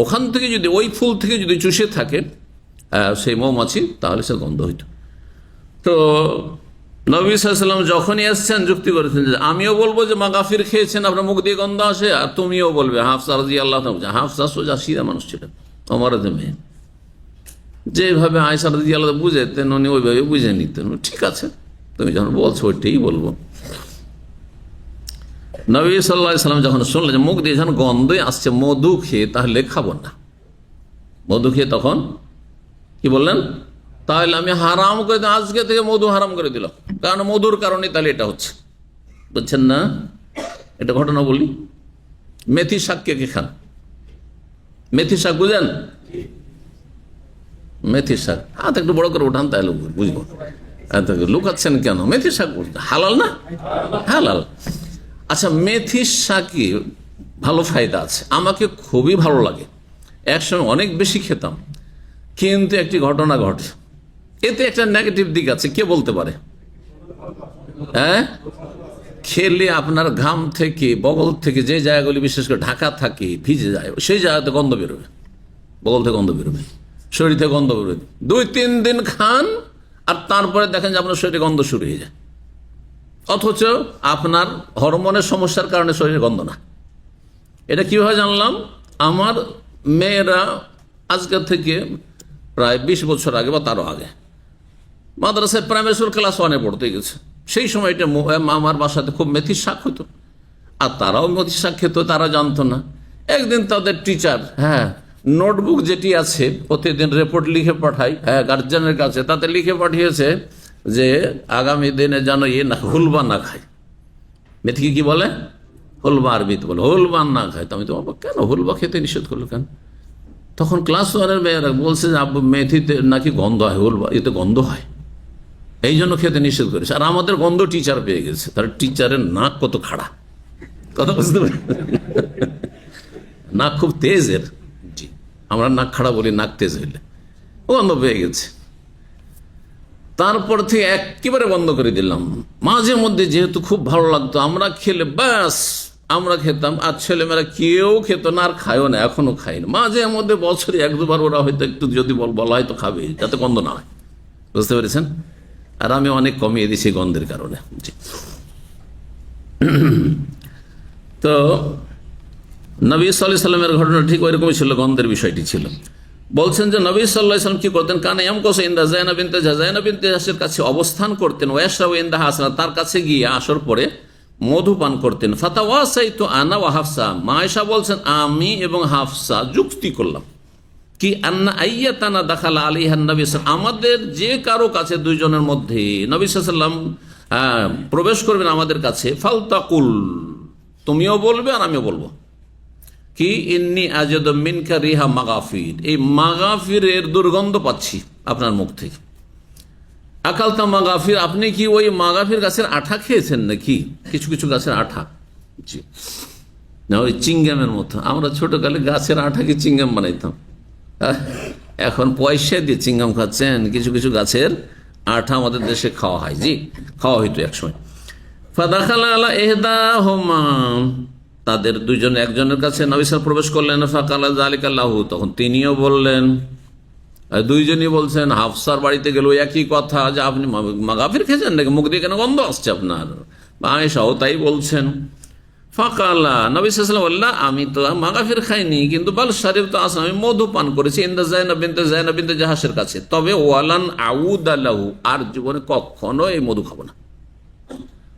ওখান থেকে যদি, ওই ফুল থেকে যদি চুষে থাকে সেই মৌমাছি, তাহলে সে গন্ধ হইতো। তো নবী সাল্লাল্লাহু আলাইহি ওয়াসাল্লাম যখনই এসছেন যুক্তি করেছেন যে আমিও বলবো যে মাগাফির খেয়েছেন, আপনার মুখ দিয়ে গন্ধ আসে, আর তুমিও বলবে। হাফসা রাদিয়াল্লাহু তাআলা, হাফসা সোজা সিধা মানুষ ছিলেন, ওমরের মেয়ে, যেভাবে আয়েশা রাদিয়াল্লাহু তাআলা বুঝেতেন উনি ওইভাবে বুঝে নিতেন। ঠিক আছে, তুমি যখন বলছো ওইটাই বলবো। নবী সাল্লাল্লাহু আলাইহি ওয়াসাল্লাম যখন শুনলেন যে মুখ দিয়ে যখন গন্ধই আসছে মধু খেয়ে, তাহলে খাবো না। মধু খেয়ে তখন কি বললেন? তাহলে আমি হারাম করে দিলাম, আজকে থেকে মধু হারাম করে দিলাম, কারণ মধুর কারণে তাহলে এটা হচ্ছে। বুঝছেন না? এটা ঘটনা বলি। মেথি শাক কে কে খান? মেথি শাক বুঝেন? মেথি শাক হাত একটু বড় করে উঠান, তাহলে বুঝবো। লুকাচ্ছেন কেন? মেথি শাক হালাল না? হালাল। আচ্ছা, মেথি শাকে ভালো ফায়দা আছে, আমাকে খুবই ভালো লাগে, একসময় অনেক বেশি খেতাম। কিন্তু একটি ঘটনা ঘটে, এতে একটা নেগেটিভ দিক আছে, কে বলতে পারে? হ্যাঁ, খেলে আপনার ঘাম থেকে, বগল থেকে যে জায়গাগুলি বিশেষ করে ঢাকা থাকে, ভিজে যায়, সেই জায়গাতে গন্ধ বেরোবে, বগল থেকে গন্ধ বেরোবে, শরীর থেকে গন্ধ বেরোবে। 2-3 দিন খান আর তারপরে দেখেন যে আপনার শরীরে গন্ধ শুরু হয়ে যায়, অথচ আপনার হরমোনের সমস্যার কারণে শরীরে গন্ধ না। এটা কিভাবে জানলাম? আমার মেয়েরা আজকের থেকে প্রায় 20 বছর আগে বা তারও আগে মাদ্রাসায় প্রাইমারি স্কুল ক্লাস 1-এ পড়তে গেছে। সেই সময় এটা আমার বাসাতে খুব মেথির শাক হতো, আর তারাও মেথির শাক খেত, তারা জানতো না। একদিন তাদের টিচার, নোটবুক যেটি আছে প্রতিদিন রিপোর্ট লিখে পাঠাই গার্জিয়ানের কাছে, তাতে লিখে পাঠিয়েছে যে আগামী দিনে যেন হুলবা না খায়। মেথিকে কি বলে? হুলবা, আরবিতে বলে হুলবা না খায়। তো আমি তো কেন হুলবা খেতে নিষেধ করলো কেন? তখন ক্লাস 1-এর মেয়েরা বলছে যে আব্বু মেথিতে নাকি গন্ধ হয়, হুলবা এতে গন্ধ হয়, এই জন্য খেতে নিষেধ করেছে। আর আমাদের গন্ধ টিচার পেয়ে গেছে, তার টিচারের নাক কত খাড়া, কথা বুঝতে পারি, নাক খুব তেজের। জি, আমরা নাক খাড়া বলি, নাক তেজ হইলে গন্ধ পেয়ে গেছে। তারপর থেকে একেবারে বন্ধ করে দিলাম। মাঝে মধ্যে যেহেতু খুব ভালো লাগতো, আমরা খেলে ব্যাস আমরা খেতাম, আর ছেলেমেয়েরা কেউ খেত না, আর খায়ও না, এখনো খাই না। মাঝে মধ্যে বছরে 1-2 বার ওরা হয়তো একটু যদি বলা হয় তো খাবে, যাতে গন্ধ না হয়, বুঝতে পেরেছেন? আর আমি অনেক কমিয়ে দিছি গন্ধের কারণে। তো নবী সাল্লাল্লাহু আলাইহি সাল্লামের ঘটনা ঠিক ওইরকমই ছিল, গন্ধের বিষয়টি ছিল। বলছেন যে নবী সাল্লাল্লাহু আলাইহি সাল্লাম কি করতেন? কানে ইয়ামকুসু ইনদা যায়নাব বিনতে জাহশ, যায়নাব বিনতে জাহশের কাছে অবস্থান করতেন। ওয়াশরাবু ইনদাহা আসরা, তার কাছে গিয়ে আসর পরে মধু পান করতেন। ফাতাওয়াসাইতু আনা ওয়া হাফসা, মা আয়েশা বলছেন আমি এবং হাফসা যুক্তি করলাম কি আন্না আইয়াতানা দাখালা আলাইহান নবী সাল্লাল্লাহু, আমাদের যে কারো কাছে দুইজনের মধ্যে নবী সাল্লাল্লাহু আলাইহি সাল্লাম প্রবেশ করবেন আমাদের কাছে, ফালতাকুল, তুমিও বলবে আর আমিও বলবো কি ইন্নী আজাদু মিনকা রিহা মাগাফির, এই মাগাফিরের দুর্গন্ধ পাচ্ছি আপনার মুখ থেকে। আকালতা মাগাফির, আপনি কি ওই মাগাফির গাছের আঠা খেয়েছেন নাকি? কিছু কিছু গাছের আঠা, জি না, ওই চিংগামের মতো। আমরা ছোটকালে গাছের আঠাকে চিংগাম বানাইতাম, এখন পয়সা দিয়ে চিংগাম খাচ্ছেন। কিছু কিছু গাছের আঠা আমাদের দেশে খাওয়া হয়, জি খাওয়া হইতো একসময়। ফাদাখালা আলা ইহদাহুমা, তাদের দুইজন একজনের কাছে নবী সাল্লাল্লাহু প্রবেশ করলেন। ফাকালা যালিকা লাহু, তখন তিনিও বললেন। দুইজনই বলছেন। হাফসার বাড়িতে গেল একই কথা, যে আপনি মাগাফির খেয়েছেন নাকি, মুখ দিয়ে কেন গন্ধ আসছে আপনার? আয়েশাও তাই বলছেন। ফাকালা, নবী সাল্লাল্লাহু আলাইহি ওয়াসাল্লাম বললেন আমি তো মাগাফির খাইনি, কিন্তু বাল শারিব তো আসলাম, আমি মধু পান করেছি ইনদা যায়নাব বিনতে জাহশের কাছে, তবে ওয়ালান আউদা লাহু, আর জীবনে কখনো এই মধু খাবো না।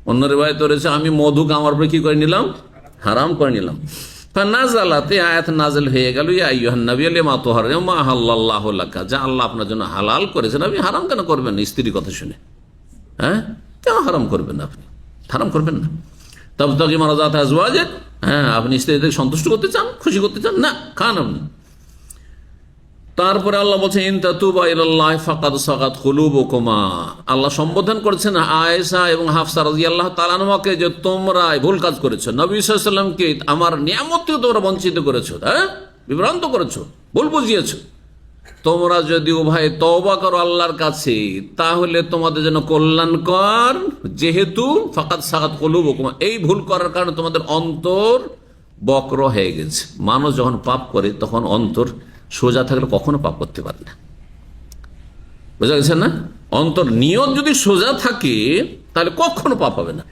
অন্য রিওয়ায়াতে রয়েছে আমি মধু আমার উপরে কি করে নিলাম, হারাম করে নিলাম। ফানাজালাতে, আয়াত নাযিল হয়ে গেল, ইয়া আইয়ুহান নবী লিমা তুহাররিমু মা আহাল্লাল্লাহু লাকা, যা আল্লাহ আপনার জন্য হালাল করেছেন আপনি হারাম কেন করবেন? স্ত্রীর কথা শুনে, কেন হারাম করবেন? আপনি হারাম করবেন না। তবে তো কি মারাজাত আজওয়াজে, আপনি স্ত্রীদের সন্তুষ্ট করতে চান, খুশি করতে চান, না খান আপনি। তারপরে আল্লাহ বলছেন ইন তাতুবা ইলাল্লাহি ফাকাদ সাগাত কুলুবুকুমা, আল্লাহ সম্বোধন করেছেন আয়েশা এবং হাফসা রাদিয়াল্লাহু তাআলা আনহাকে যে তোমরা ভুল কাজ করেছো, নবী সাল্লাল্লাহু আলাইহি ওয়াসাল্লামকে আমার নিয়ামত থেকে তোমরা বঞ্চিত করেছো, বিভ্রান্ত করেছো, ভুল বুঝিয়েছো। তোমরা যদি উভয়ে তওবা করো আল্লাহর কাছে, তাহলে তোমাদের জন্য কল্যাণকর, যেহেতু ফাকাদ সাগাত কুলুবুকুমা, এই ভুল করার কারণে তোমাদের অন্তর বক্র হয়ে গেছে। মানুষ যখন পাপ করে তখন অন্তর সোজা থাকলে কখনো পাপ করতে পারে না, বোঝা গেছে না? অন্তর নিয়ত যদি সোজা থাকে তাহলে কখনো পাপ হবে না।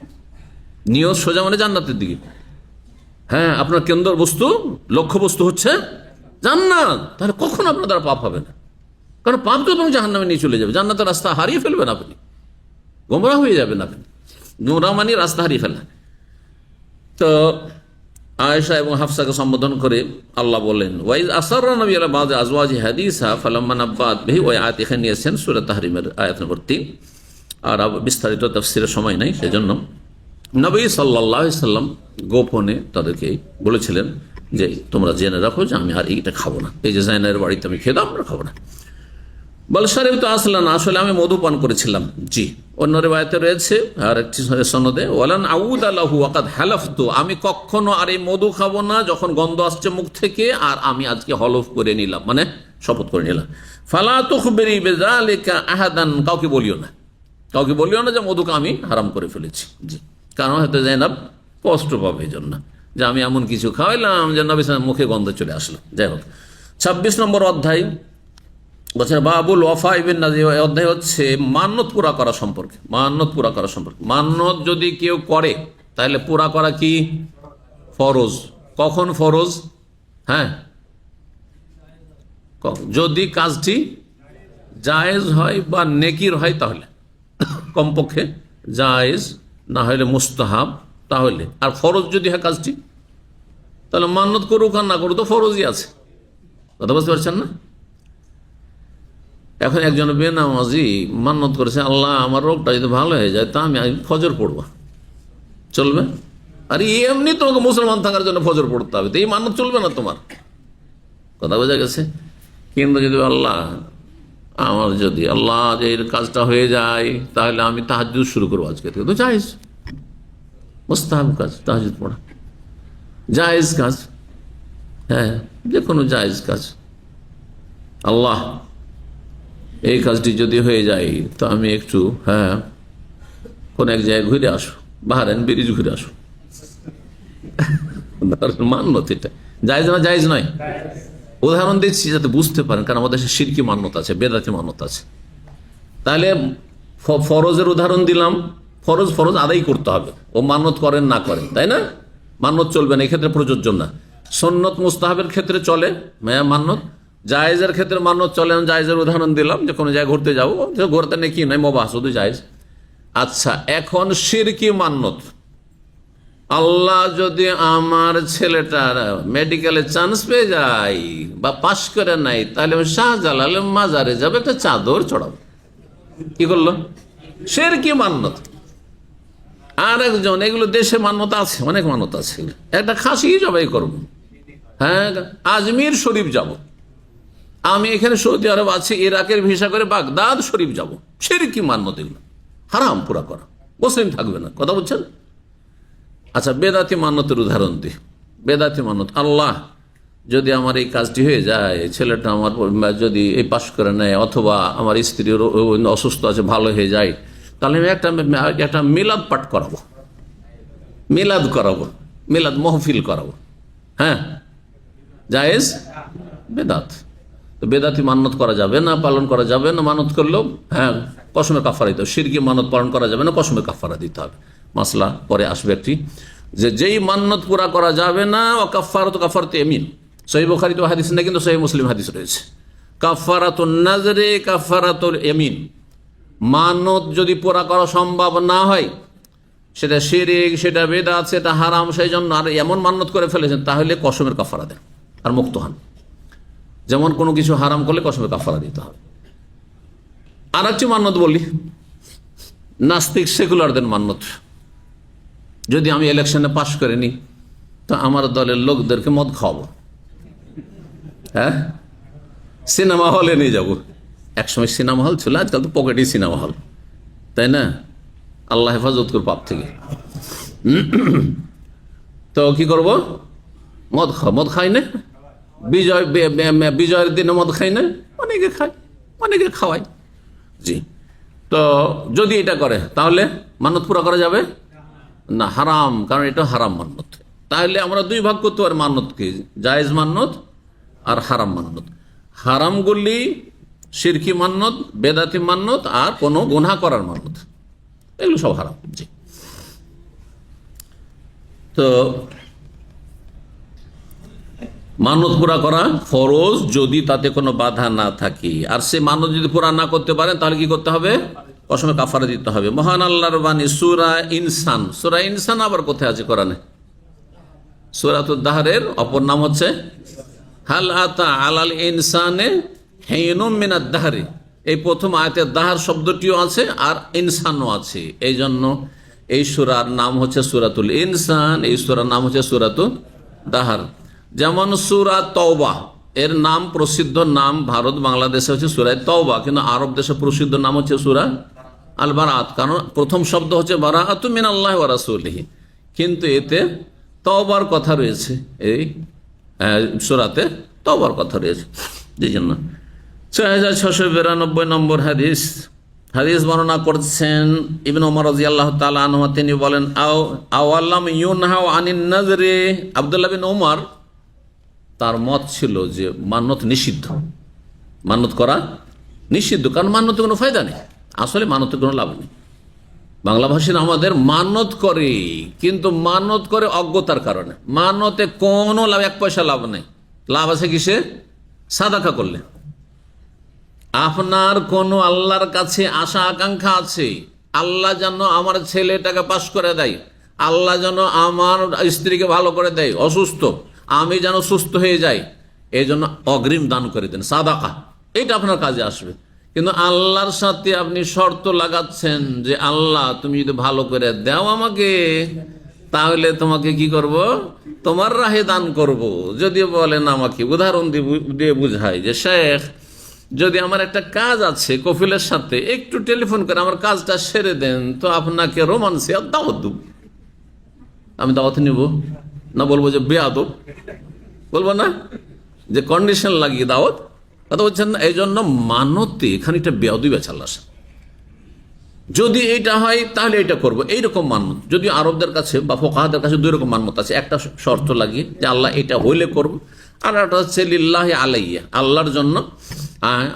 নিয়ত সোজা মানে জান্নাতের দিকে, আপনার কেন্দ্র বস্তু, লক্ষ্য বস্তু হচ্ছে জান্নাত, তাহলে কখনো আপনার দ্বারা পাপ হবে না। কারণ পাপ তো তুমি জাহান্নামে নিয়ে চলে যাবে, জান্নাতের রাস্তা হারিয়ে ফেলবেন আপনি, গোমরাহ হয়ে যাবেন আপনি। গোমরাহ মানে রাস্তা হারিয়ে ফেলা। তো আয়েশা এবং হাফসাকে সম্বোধন করে আল্লাহ বলেন ওয়াইজ আসাররা নবী আলা বাযি আজওয়াজি হাদিসা ফালাম্মা নাব্বাত বিহি, ওই আয়াত এখানে নিয়েছেন সূরা তাহরিমের আয়াত নম্বর 3। আর বিস্তারিত তাফসীরের সময় নাই, সেজন্য নবী সাল্লাল্লাহু আলাইহি সাল্লাম গোপনে তাদেরকে বলেছিলেন যে তোমরা জেনে রাখো যে আমি আর এইটা খাবো না, এই যে জাইনার বাড়িতে আমি খেতাম, আমরা খাবো না। বল শরীফ তো আসলাম, আসলে আমি মধু পান করেছিলাম। জি, অন্য রিওয়ায়াতে রয়েছে আর একটি সনদে, ওয়ালান আউদ আলাহু ওয়াকাদ হালাফতু, আমি কখনো আর এই মধু খাবো না যখন গন্ধ আসছে মুখ থেকে, আর আমি আজকে হলফ করে নিলাম, মানে শপথ করে নিলাম। ফালা তুখবিরি বিযালিকা আহাদান, কাউকে বলিও না, কাউকে বলিও না যে মধুকে আমি হারাম করে ফেলেছি। জি, কারণ হয়তো জাইনাব কষ্ট পাবে এই জন্য যে আমি এমন কিছু খাওয়াইলাম যে নবী সাল্লাল্লাহু আলাইহি ওয়াসাল্লাম মুখে গন্ধ চলে আসলো। যাই হোক, 26 নম্বর অধ্যায় বলছে বাবুল ওয়াফা ইবিন নাজি, অধ্যায় হচ্ছে মান্যত পুরা করা সম্পর্কে। মান্যত পুরা করা সম্পর্কে, মান্যত যদি কেউ করে তাহলে পুরা করা কি ফরজ। কখন ফরজ? হ্যাঁ, যদি কাজটি জায়েজ হয় বা নেকির হয় তাহলে, কমপক্ষে জায়েজ না হলে মুস্তাহাব তাহলে। আর ফরজ যদি হয় কাজটি, তাহলে মান্যত করুক আর না করুক তো ফরজই আছে। কথা বুঝতে পারছেন না? এখন একজন বেনামাজি মান্যত করেছে, আল্লাহ আমার রোগটা যদি ভালো হয়ে যায় তা আমি ফজর পড়বো, চলবে? আর এমনি তোমাকে মুসলমান থাকার জন্য ফজর পড়তে হবে, তো এই মান্যত চলবে না তোমার। কথা বোঝা গেছে? কিন্তু যদি আল্লাহ আমার যদি আল্লাহ যে এর কাজটা হয়ে যায় তাহলে আমি তাহাজ্জুদ শুরু করবো আজকে থেকে, তো জায়েজ, মুস্তাহাব কাজ তাহাজ্জুদ পড়া, জায়েজ কাজ। হ্যাঁ, যে কোনো জায়েজ কাজ। আল্লাহ এই কাজটি যদি হয়ে যায় তো আমি একটু কোন এক জায়গায় ঘুরে আসো, বাহারাইন ব্রিজ ঘুরে আসো, মান্যত। এটা জায়েজ না জায়েজ নয়? উদাহরণ দিচ্ছি যাতে বুঝতে পারেন, কারণ আমাদের শিরকি মান্যত আছে, বেদাতি মান্যত আছে। তাহলে ফরজের উদাহরণ দিলাম, ফরজ ফরজ আদায় করতে হবে, ও মান্যত করেন না করেন, তাই না? মান্যত চলবে না, এক্ষেত্রে প্রযোজ্য না। সুন্নত মুস্তাহাবের ক্ষেত্রে চলে মান্যত, জায়েজের ক্ষেত্রে মান্যত চলে না। জায়েজের উদাহরণ দিলাম, যে কোনো জায়গায় ঘুরতে যাবো, ঘুরতে নেই কি নয়, মোবাহ, শুধু জায়েজ। আচ্ছা, এখন শিরকি মান্যত, আল্লাহ যদি আমার ছেলেটার মেডিকেলে চান্স পেয়ে যায় বা পাশ করে নাই, তাহলে আমি শাহজালাল মাজারে যাবো, একটা চাদর চড়াবো। কি করলো? শিরকি মান্যত। আর একজন, এগুলো দেশে মান্যতা আছে, অনেক মান্যতা আছে, একটা খাসি জবাই করবো, হ্যাঁ আজমির শরীফ যাব, আমি এখানে সৌদি আরব আছি, ইরাকের ভিসা করে বাগদাদ শরীফ যাব, শিরকি মান্যত, এগুলো হারাম পুরা করা, মুসলিম থাকবে না। কথা বলছেন? আচ্ছা, বেদাতি মান্যতের উদাহরণ দিই। বেদাতি মান্যত, আল্লাহ যদি আমার এই কাজটি হয়ে যায়, ছেলেটা আমার যদি এই পাশ করে নেয়, অথবা আমার স্ত্রীর অসুস্থ আছে ভালো হয়ে যায়, তাহলে আমি একটা মিলাদ পাঠ করাবো, মিলাদ করাবো, মিলাদ মহফিল করাবো। হ্যাঁ, জায়েজ? বেদাত। তো বেদাতি মান্যত করা যাবে না, পালন করা যাবে না। মানত করলেও কসমের কাফারা দিতে হবে। শিরকি মানত পালন করা যাবে না, কসমের কাফারা দিতে হবে। মাসলা পরে আসবে একটি, যে যেই মান্যত পুরা করা যাবে না, ও কাফারাত কাফারাত ইয়ামিন। সহিহ বুখারীতে হাদিস না, কিন্তু সহিহ মুসলিম হাদিস রয়েছে। কাফারাতুন নাজরে কাফারাতুল ইয়ামিন, মানত যদি পুরা করা সম্ভব না হয়, সেটা শিরক, সেটা বেদাত, সেটা হারাম, সেই জন্য আর এমন মান্যত করে ফেলেছেন, তাহলে কসমের কাফারা দেন আর মুক্ত হন। যেমন কোনো কিছু হারাম করলে কসমের কাফারা দিতে হবে। আর একটি মান্যত বলি, নাস্তিক সেকুলারদের মান্যত, যদি আমি ইলেকশনে পাশ করে নি তো আমার দলের লোকদেরকে মদ খাওয়াবো, হ্যাঁ সিনেমা হলে নিয়ে যাবো। একসময় সিনেমা হল ছিল, আজকাল তো পকেটেই সিনেমা হল, তাই না? আল্লাহ হেফাজত কর পাপ থেকে। তো কি করব? মদ খাই না, বিজয়ের দিনে মদ খাই না, অনেকে খায়, অনেকে খাওয়ায়। জি, তো যদি এটা করে তাহলে মান্যত পুরা করা যাবে না, হারাম, কারণ এটা হারাম মান্যত। তাহলে আমরা দুই ভাগ করতে পারি মান্যতকে, জায়েজ মান্যত আর হারাম মান্যত। হারামগুলি শিরকি মান্যত, বেদাতি মান্যত, আর কোনো গুনাহ করার মান্যত, এগুলো সব হারাম। জি, তো মান্যত পুরা করা ফরজ যদি তাতে কোনো বাধা না থাকে। আর সে মান্যত যদি পুরা না করতে পারেন তাহলে কি করতে হবে? কসমে কাফারা দিতে হবে। মহান আল্লাহর বাণী সূরা ইনসান। সূরা ইনসান আবার কোথায় আছে কোরআনে? সূরাতুদ দাহরের অপর নাম হচ্ছে হাল আতা আলাল ইনসানে হিনুম মিনাদ দাহরি। এই প্রথম আয়াতে দাহর শব্দটিও আছে আর ইনসানও আছে। এই জন্য এই সূরার নাম হচ্ছে সূরাতুল ইনসান, এই সূরার নাম হচ্ছে সূরাতুল দাহার। যেমন সূরা তওবা এর নাম, প্রসিদ্ধ নাম ভারত বাংলাদেশে হচ্ছে সূরা তওবা, কিন্তু আরব দেশে প্রসিদ্ধ নাম হচ্ছে সূরা আল বারাত, কারণ প্রথম শব্দ হচ্ছে বারাআতু মিনাল্লাহি ওয়া রাসূলিহি, কিন্তু এতে তওবার কথা রয়েছে, এই সূরাতে তওবার কথা রয়েছে। এই জন্য 6692 নম্বর হাদিস বর্ণনা করছেন ইবনে ওমর রাদিয়াল্লাহু তাআলা আনহু, তিনি বলেন আওয়ালাম ইউনহাউ আনিন নাযরি, আব্দুল্লাহ বিন ওমর তার মত ছিল যে মান্যত নিষিদ্ধ, মান্যত করা নিষিদ্ধ, কারণ মান্যতে কোনো ফায়দা নেই, আসলে মান্যতে কোনো লাভ নেই। বাংলা ভাষীরা আমাদের মানত করে, কিন্তু মানত করে অজ্ঞতার কারণে, মানতে কোনো লাভ, এক পয়সা লাভ নেই। লাভ আছে কিসে? সাদাকা করলে। আপনার কোনো আল্লাহর কাছে আশা আকাঙ্ক্ষা আছে, আল্লাহ যেন আমার ছেলেটাকে পাস করে দেয়, আল্লাহ যেন আমার স্ত্রীকে ভালো করে দেয়, অসুস্থ আমি যেন সুস্থ হয়ে যাই, এই জন্য অগ্রিম দান করে দেন, সাদাকা, এটা আপনার কাজে আসবে। কিন্তু আল্লাহর সাথে আপনি শর্ত লাগাচ্ছেন যে আল্লাহ তুমি যদি ভালো করে দাও আমাকে, তাহলে তোমাকে কি করব, তোমার রাহে দান করব। যদি বলেন আমাকে উদাহরণ দিয়ে বুঝায় যে শেখ, যদি আমার একটা কাজ আছে কফিলের সাথে, একটু টেলিফোন করে আমার কাজটা সেরে দেন, তো আপনাকে রোমান্সে দাওয়াত দেব, আমি দাওয়াত নিব না, বলবো যে বেয়াদব, বলবো না যে কন্ডিশন লাগিয়ে দাওয়াত, কথা বলছেন না। এই জন্য মানতে খানিকটা বেয়াদবি আছে আল্লাহর সাথে। যদি এইটা হয় তাহলে এটা করবো, এইরকম মান্যত। যদি আরবদের কাছে বা ফোকাহাদের কাছে দুই রকম মান্যত আছে, একটা শর্ত লাগিয়ে যে আল্লাহ এটা হইলে করব, আর একটা হচ্ছে লিল্লাহি আলাইয়া, আল্লাহর জন্য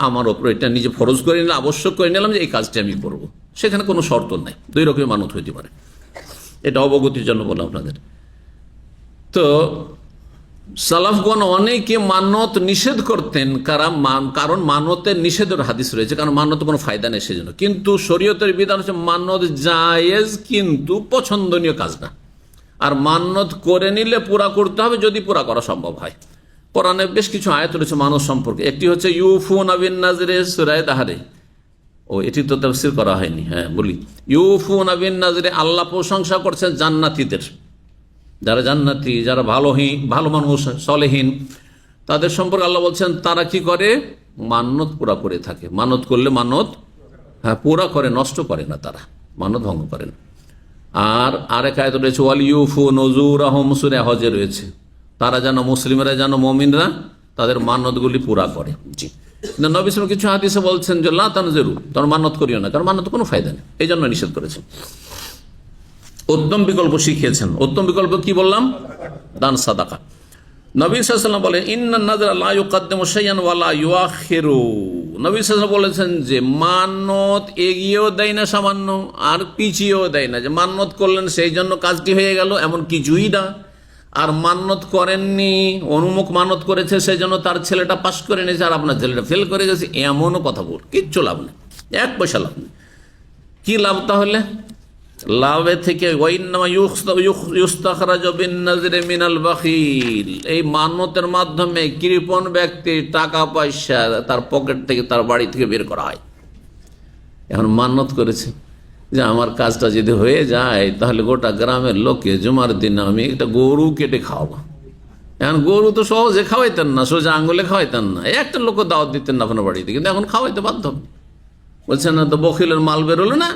আমার ওপর এটা নিজে ফরজ করে নিলাম, আবশ্যক করে নিলাম যে এই কাজটি আমি করব, সেখানে কোনো শর্ত নাই, দুই রকমের মানত হইতে পারে। এটা অবগতির জন্য বললাম আপনাদের। তো সালাফগণ অনেকে মানত নিষেধ করতেন, কারণ মানতের নিষেধের হাদিস রয়েছে, কারণ মানত কোনো ফায়দা নেই সেজন্য। কিন্তু শরীয়তের বিধান হচ্ছে মানত জায়েজ, কিন্তু পছন্দনীয় কাজ না। আর মানত করে নিলে পুরা করতে হবে, যদি পুরা করা সম্ভব হয়। কোরআনে বেশ কিছু আয়াত রয়েছে মানত সম্পর্কে, একটি হচ্ছে ইউফুনা বিন নাযরি, সূরা দাহারে। এটি তো তাফসীর করা হয়নি, হ্যাঁ বলি। ইউফুনা বিন নাযরি, আল্লাহ প্রশংসা করছেন জান্নাতীদের, যারা জান্নাতি, যারা ভালো মানুষ, সলেহীন, তাদের সম্পর্কে আল্লাহ বলছেন তারা কি করে, মান্যত পুরা করে থাকে। মানত করলে মানত পুরা করে, নষ্ট করে না, তারা মানত ভঙ্গ করে না। আর আরেক আয়াত রয়েছে ওয়াল ইউফু নজুরাহুম, সূরা হজে রয়েছে, তারা যেন, মুসলিমরা যেন, মুমিনরা তাদের মান্যতগুলি পুরা করে। জি, কিন্তু নবী সাল্লাল্লাহু আলাইহি ওয়াসাল্লাম কিছু হাদিসে বলছেন যে লা তানজিরু, তোমরা মান্যত করিও না, কারণ মান্যত কোনো ফায়দা নেই, এই জন্য নিষেধ করেছেন। উত্তম বিকল্প শিখিয়েছেন। উত্তম বিকল্প কি বললাম? দান, সাদাকা। নবী সাল্লাল্লাহু আলাইহি ওয়াসাল্লাম বলেন ইন্নান নাযরা লা ইউকাদ্দিমু শাইআন ওয়া লা ইউআখিরু। নবী সাল্লাল্লাহু আলাইহি ওয়াসাল্লাম বলেছেন যে মান্যত এগিয়েও দেয় না সামান্য, আর পিছিয়েও দেয় না, যে মান্যত করলেন সেই জন্য কাজটি হয়ে গেল, এমন কিছুই না। আর মান্যত করেননি, অনুমুখ মান্যত করেছে সেই জন্য তার ছেলেটা পাস করে নিয়েছে আর আপনার ছেলেটা ফেল করে গেছে, এমনও কথা বল, কিচ্ছু লাভ নেই, এক পয়সা লাভ নেই। কি লাভ তাহলে? লাভে থেকে এই মান্যতের মাধ্যমে কৃপণ ব্যক্তি টাকা পয়সা তার পকেট থেকে, তার বাড়ি থেকে বের করা হয়। এখন মান্যত করেছে যে আমার কাজটা যদি হয়ে যায় তাহলে গোটা গ্রামের লোককে জুমার দিন আমি একটা গরু কেটে খাওয়াবো। এখন গরু তো সহজে খাওয়াইতেন না, সোজা আঙ্গুলে খাওয়াইতেন না, একটা লোক দাওয়াত দিতেন না আপনার বাড়িতে, কিন্তু এখন খাওয়াইতে বাধ্য। বলছেন না তো বখিলের মাল বেরোলো না,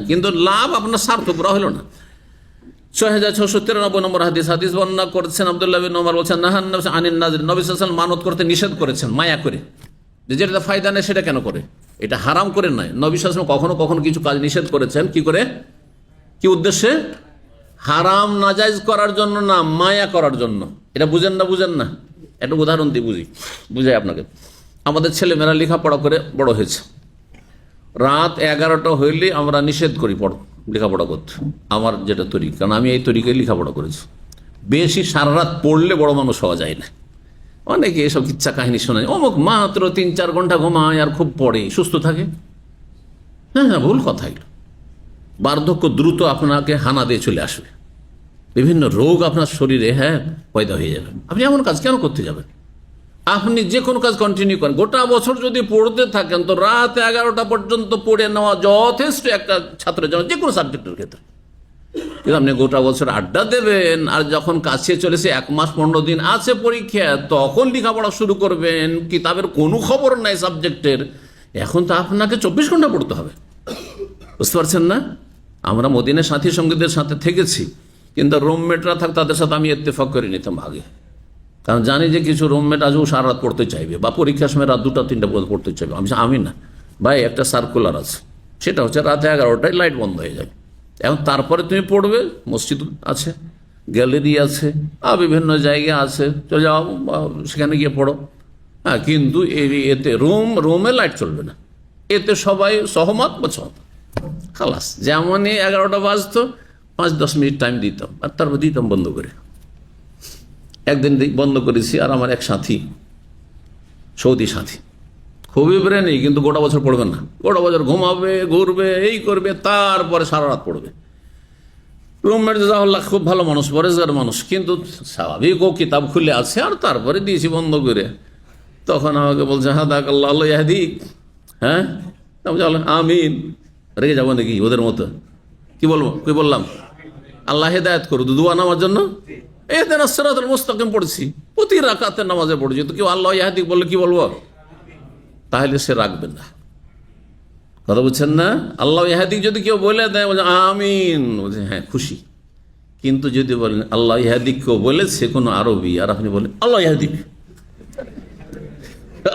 কিন্তু লাভ আপনার সার্থক হলো না। 6693 নম্বর হাদিস বর্ণনা করেছেন আব্দুল্লাহ বিন ওমর, বলছেন নাহান নবী আনিন নাযর, নবী সাল্লাল্লাহু আলাইহি ওয়াসাল্লাম মানত করতে নিষেধ করেছেন মায়া করে, যেটা ফায়দা নেই সেটা কেন করে, এটা হারাম করে নয়। নবী সাল্লাল্লাহু আলাইহি ওয়াসাল্লাম কখনো কখনো কিছু কাজ নিষেধ করেছেন, কি করে, কি উদ্দেশ্যে? হারাম নাজায়েজ করার জন্য না, মায়া করার জন্য। এটা বুঝেন না? একটা উদাহরণ দিয়ে বুঝাই আপনাকে। আমাদের ছেলেমেয়েরা লেখাপড়া করে বড় হয়েছে, রাত 11টা হইলে আমরা নিষেধ করি লেখাপড়া করতে, আমার যেটা তরিকা, কারণ আমি এই তরিকায় লেখাপড়া করেছি। বেশি সারা রাত পড়লে বড় মানুষ হওয়া যায় না। অনেকে এসব কিচ্ছা কাহিনী শোনায়, অমুক মাত্র 3-4 ঘন্টা ঘুমায় আর খুব পড়ে, সুস্থ থাকে। হ্যাঁ, ভুল কথা এগুলো। বার্ধক্য দ্রুত আপনাকে হানা দিয়ে চলে আসবে, বিভিন্ন রোগ আপনার শরীরে পয়দা হয়ে যাবে। আপনি এমন কাজ কেন করতে যাবেন? আপনি যে কোনো কাজ কন্টিনিউ করেন, গোটা বছর যদি পড়তে থাকেন তো রাত 11টা পর্যন্ত পড়ে নেওয়া যথেষ্ট একটা ছাত্রের জন্য, যে কোনো সাবজেক্টের ক্ষেত্রে। কিন্তু আপনি গোটা বছর আড্ডা দেবেন, আর যখন কাছে চলেছে 1 মাস 15 দিন আছে পরীক্ষা, তখন লেখাপড়া শুরু করবেন, কিতাবের কোনো খবর নাই সাবজেক্টের, এখন তো আপনাকে 24 ঘন্টা পড়তে হবে। বুঝতে পারছেন না? আমরা মদিনার সাথী সঙ্গীদের সাথে থেকেছি, কিন্তু রুমমেটরা থাক, তাদের সাথে আমি ইত্তেফাক করে নিতাম আগে, কারণ জানি যে কিছু রুমমেট আজও সারা রাত পড়তে চাইবে, বা পরীক্ষার সময় রাত 2টা 3টা পর্যন্ত পড়তে চাইবে। আমি না ভাই, একটা সার্কুলার আছে, সেটা হচ্ছে রাতে 11টায় লাইট বন্ধ হয়ে যাবে। এখন তারপরে তুমি পড়বে, মসজিদ আছে, গ্যালারি আছে, আর বিভিন্ন জায়গা আছে, চলে যাও সেখানে গিয়ে পড়ো। হ্যাঁ, কিন্তু এতে রুমে লাইট চলবে না, এতে সবাই সহমত বা সহমত খালাস। যেমনই 11টা বাজতো 5-10 মিনিট টাইম দিতাম, আর তারপর দিতাম বন্ধ করে। একদিন বন্ধ করেছি, আর আমার এক সাথী, সৌদি সাথী, খুবই ব্রেনি, কিন্তু গোটা বছর পড়বে না, গোটা বছর ঘুমাবে, ঘুরবে, এই করবে, তারপরে সারা রাত পড়বে। রুমমেট জাজাহুল্লাহ খুব ভালো মানুষ, পরেজগার মানুষ, কিন্তু স্বাভাবিক ও কিতাব খুলে আছে, আর তারপরে দিয়েছি বন্ধ করে। তখন আমাকে বলছে হাদাক আল্লাহ ইয়াহদিক। হ্যাঁ, আমিন। রেগে যাবো নাকি ওদের মতো? কি বললাম? আল্লাহ হেদায়েত করুন, দোয়া নামার জন্য এদিন সিরাতুল মুস্তাকিম পড়ছি, প্রতি রাকাতের নামাজে পড়ছি, তো কেউ আল্লাহ ইয়াহদিক বললে কি বলবো? তাহলে সে রাখবেন না, কথা বুঝছেন না? আল্লাহ ইহাদিক যদি কেউ বলে দেয়, বলছে আমিন, বলছে হ্যাঁ খুশি। কিন্তু যদি বলেন আল্লাহ ইহাদিক কেউ বলেছে কোনো আরবি, আর আপনি বলেন আল্লাহ ইহাদিক,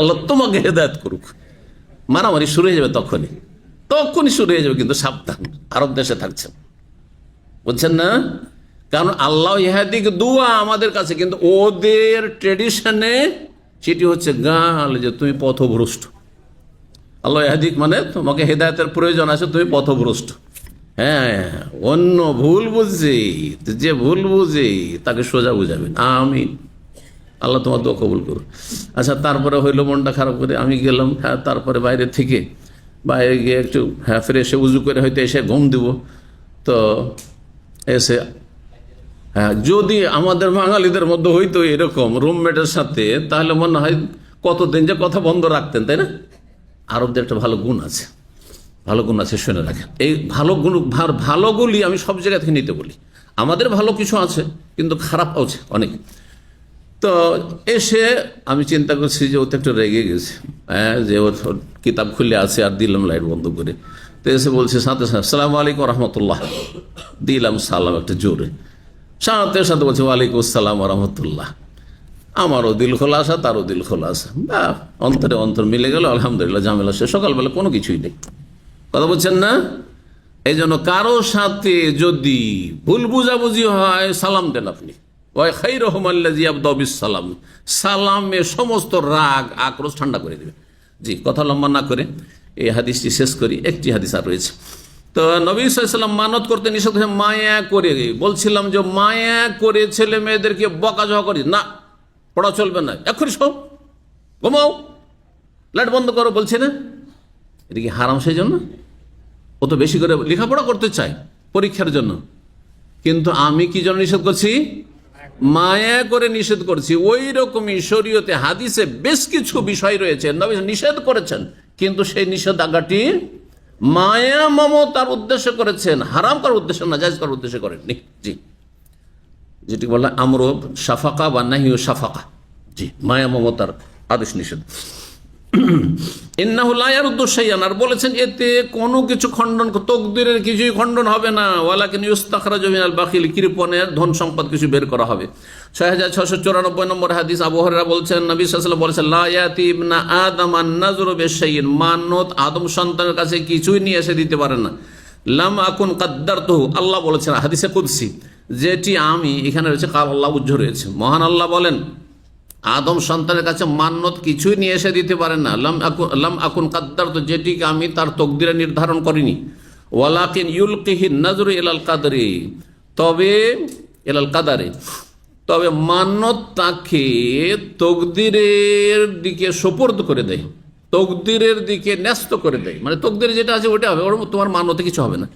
আল্লাহ তোমাকে হেদায়েত করুক, মারামারি শুরু হয়ে যাবে, তখনই শুরু হয়ে যাবে। কিন্তু সাবধান, আরব দেশে থাকছেন, বুঝছেন না? কারণ আল্লাহ ইহাদিক দুয়া আমাদের কাছে, কিন্তু ওদের ট্রেডিশনে সেটি হচ্ছে গাল, যে তুমি পথভ্রষ্ট। আল্লাহ ইহাদিক মানে তোমাকে হেদায়েতের প্রয়োজন আছে, তুমি পথভ্রষ্ট। হ্যাঁ, অন্য ভুল বুঝছে, যে ভুল বুঝে তাকে সোজা বুঝাবেন। আমিন, আল্লাহ তোমার দোয়া কবুল করুন। আচ্ছা, তারপরে হইলো মনটা খারাপ করে আমি গেলাম। হ্যাঁ, তারপরে বাইরে গিয়ে একটু ফ্রেশে উজু করে হয়তো এসে ঘুম দিব। তো এসে যদি আমাদের বাঙালিদের মধ্যে হইতো এরকম রুমমেটের সাথে, তাহলে মনে হয় কতদিন যে কথা বন্ধ রাখতেন, তাই না? আরবদের একটা ভালো গুণ আছে, শুনে রাখেন। এই ভালোগুলি আমি সব জায়গা থেকে নিতে বলি। আমাদের ভালো কিছু আছে, কিন্তু খারাপ আছে অনেক। তো এসে আমি চিন্তা করছি যে ও তো একটু রেগে গেছে, যে ওর কিতাব খুলে আছে, আর দিলাম লাইট বন্ধ করে। তো এসে বলছে সাথে সাথে আসসালামু আলাইকুম রহমতুল্লাহ, দিলাম সালাম একটা জোরে, সাথে বলছে ওয়ালাইকুম আসসালাম রহমতুল্লাহ। আমারও দিল খোলা আসা, তারও দিল খোলা আসা, অন্তর মিলে গেল, আলহামদুলিল্লাহ, ঝামেলা সে। সকালবেলা কোনো কিছুই নেই, কথা বলছেন না? এই জন্য কারো সাথে যদি ভুল বুঝাবুঝি হয়, সালাম দেন আপনি। সালামে সমস্ত রাগ আক্রোশ ঠান্ডা করে দেবে। জি, কথা লম্বা না করে এই হাদিসটি শেষ করি। একটি হাদিস আর রয়েছে। তো নবী সাল্লাল্লাহু আলাইহি ওয়াসাল্লাম মানত করতে নিষেধ করেছেন মায়া করে। বলছিলাম যে মায়া করে ছেলে মেয়েদেরকে বকাঝকা করি না, পড়া চলবে না, এক্ষুনি সব ঘুমাও, লাইট বন্ধ করো, বলছে না? এটা কি হারাম? সেই জন্য ও তো বেশি করে লেখাপড়া করতে চায় পরীক্ষার জন্য, কিন্তু আমি কি জন্য নিষেধ করছি? মায়া করে নিষেধ করছি। ওই রকমই শরীয়তে হাদিসে বেশ কিছু বিষয় রয়েছে নবী নিষেধ করেছেন, কিন্তু সেই নিষেধাজ্ঞাটি মায়া মমতার উদ্দেশ্যে করেছেন, হারাম করার উদ্দেশ্যে না, জায়েজ করার উদ্দেশ্যে করেননি। জি, যেটি বলা আমর শাফাকা বা নাহিউ শাফাকা। জি, মায়া মমতার আদেশ নিষেধ। ইন্নাহু লা ইয়ারুদ্দু শাইআন, আর বলেছেন এতে কোনো কিছু খণ্ডন, তকদিরের কিছুই খণ্ডন হবে না। ওয়ালাকিন ইউস্তাখরাজু মিনাল বাখিল, কৃপণের ধন সম্পদ কিছু বের করা হবে। 6694 নম্বর হাদিস, আবু হুরায়রা বলছেন নবী সাল্লাল্লাহু আলাইহি ওয়াসাল্লাম বলেছেন লা ইয়াতি ইবনা আদম আন-নাযরু বিশাইইন, মানত আদম সন্তানের কাছে কিছুই নিয়ে এসে দিতে পারে না। লাম আকুন কাদ্দারতুহু, আল্লাহ বলেছেন হাদিসে কুদসি, যেটি আমি, এখানে রয়েছে কাল আল্লাহ উজ্জ্ব রয়েছে, মহান আল্লাহ বলেন আদম সন্তানের কাছে মান্নত কিছুই নিয়ে এসে দিতে পারেন না। লাম আকুন কাদ্দারতু, যেটিকে আমি তার তকদিরে নির্ধারণ করিনি। ওয়ালাকিন ইউলকিহিন নাযরু ইলাল কাদরি, তবে মান্নত তাকে তকদিরের দিকে সোপর্দ করে দেয়, তকদিরের দিকে ন্যস্ত করে দেয়। মানে তকদিরে যেটা আছে ওটা হবে, ওর তোমার মান্যতে কিছু হবে না।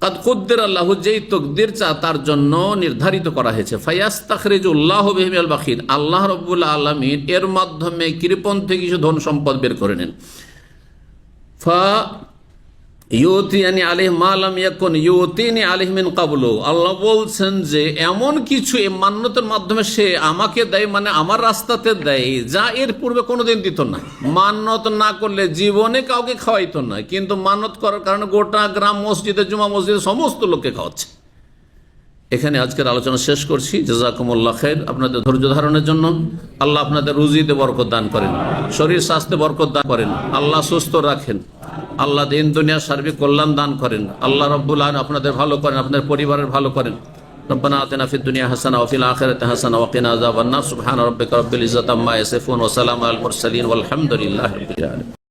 কাদ কুদ্দির আল্লাহ, যেই তকদির তার জন্য নির্ধারিত করা হয়েছে। ফায়াস্তাখরিজুল্লাহু বিহি মিনাল বাখিল, আল্লাহ রাব্বুল আলামিন এর মাধ্যমে কৃপণ থেকে কিছু ধন সম্পদ বের করে নেন। ইউতিয়ানি আলাইহি মা লাম ইয়াকুন ইউতিনি আলাইহি মিন ক্বাবলু। আল্লাহ বলছেন যে এমন কিছু এই মান্যতের মাধ্যমে সে আমাকে দেয়, মানে আমার রাস্তাতে দেয়, যা এর পূর্বে কোনোদিন দিত না। মান্যত না করলে জীবনে কাউকে খাওয়াইতো না, কিন্তু মান্যত করার কারণে গোটা গ্রাম, মসজিদে, জুমা মসজিদে সমস্ত লোককে খাওয়াচ্ছে। এখানে আজকের আলোচনা শেষ করছি। জাযাকুমুল্লাহ খাইর আপনাদের ধৈর্য ধারণের জন্য। আল্লাহ আপনাদের রুজিতে বরকত দান করেন, শরীর স্বাস্থ্যে বরকত দান করেন, আল্লাহ সুস্থ রাখেন, আল্লাহ দিন দুনিয়ার সার্বিক কল্যাণ দান করেন, আল্লাহ রাব্বুল আলামিন আপনাদের ভালো করেন, আপনাদের পরিবারের ভালো করেন। রব্বানা আতিনা ফিদ দুনিয়া হাসানা ওয়া ফিল আখিরাতি হাসানা ওয়া কিনা আযাবান্নার। সুবহানা রাব্বিকা রাব্বিল ইজ্জাতি আম্মা ইয়াসিফুন ওয়া সালামুন আলাল মুরসালিন ওয়াল হামদুলিল্লাহি রাব্বিল আলামিন।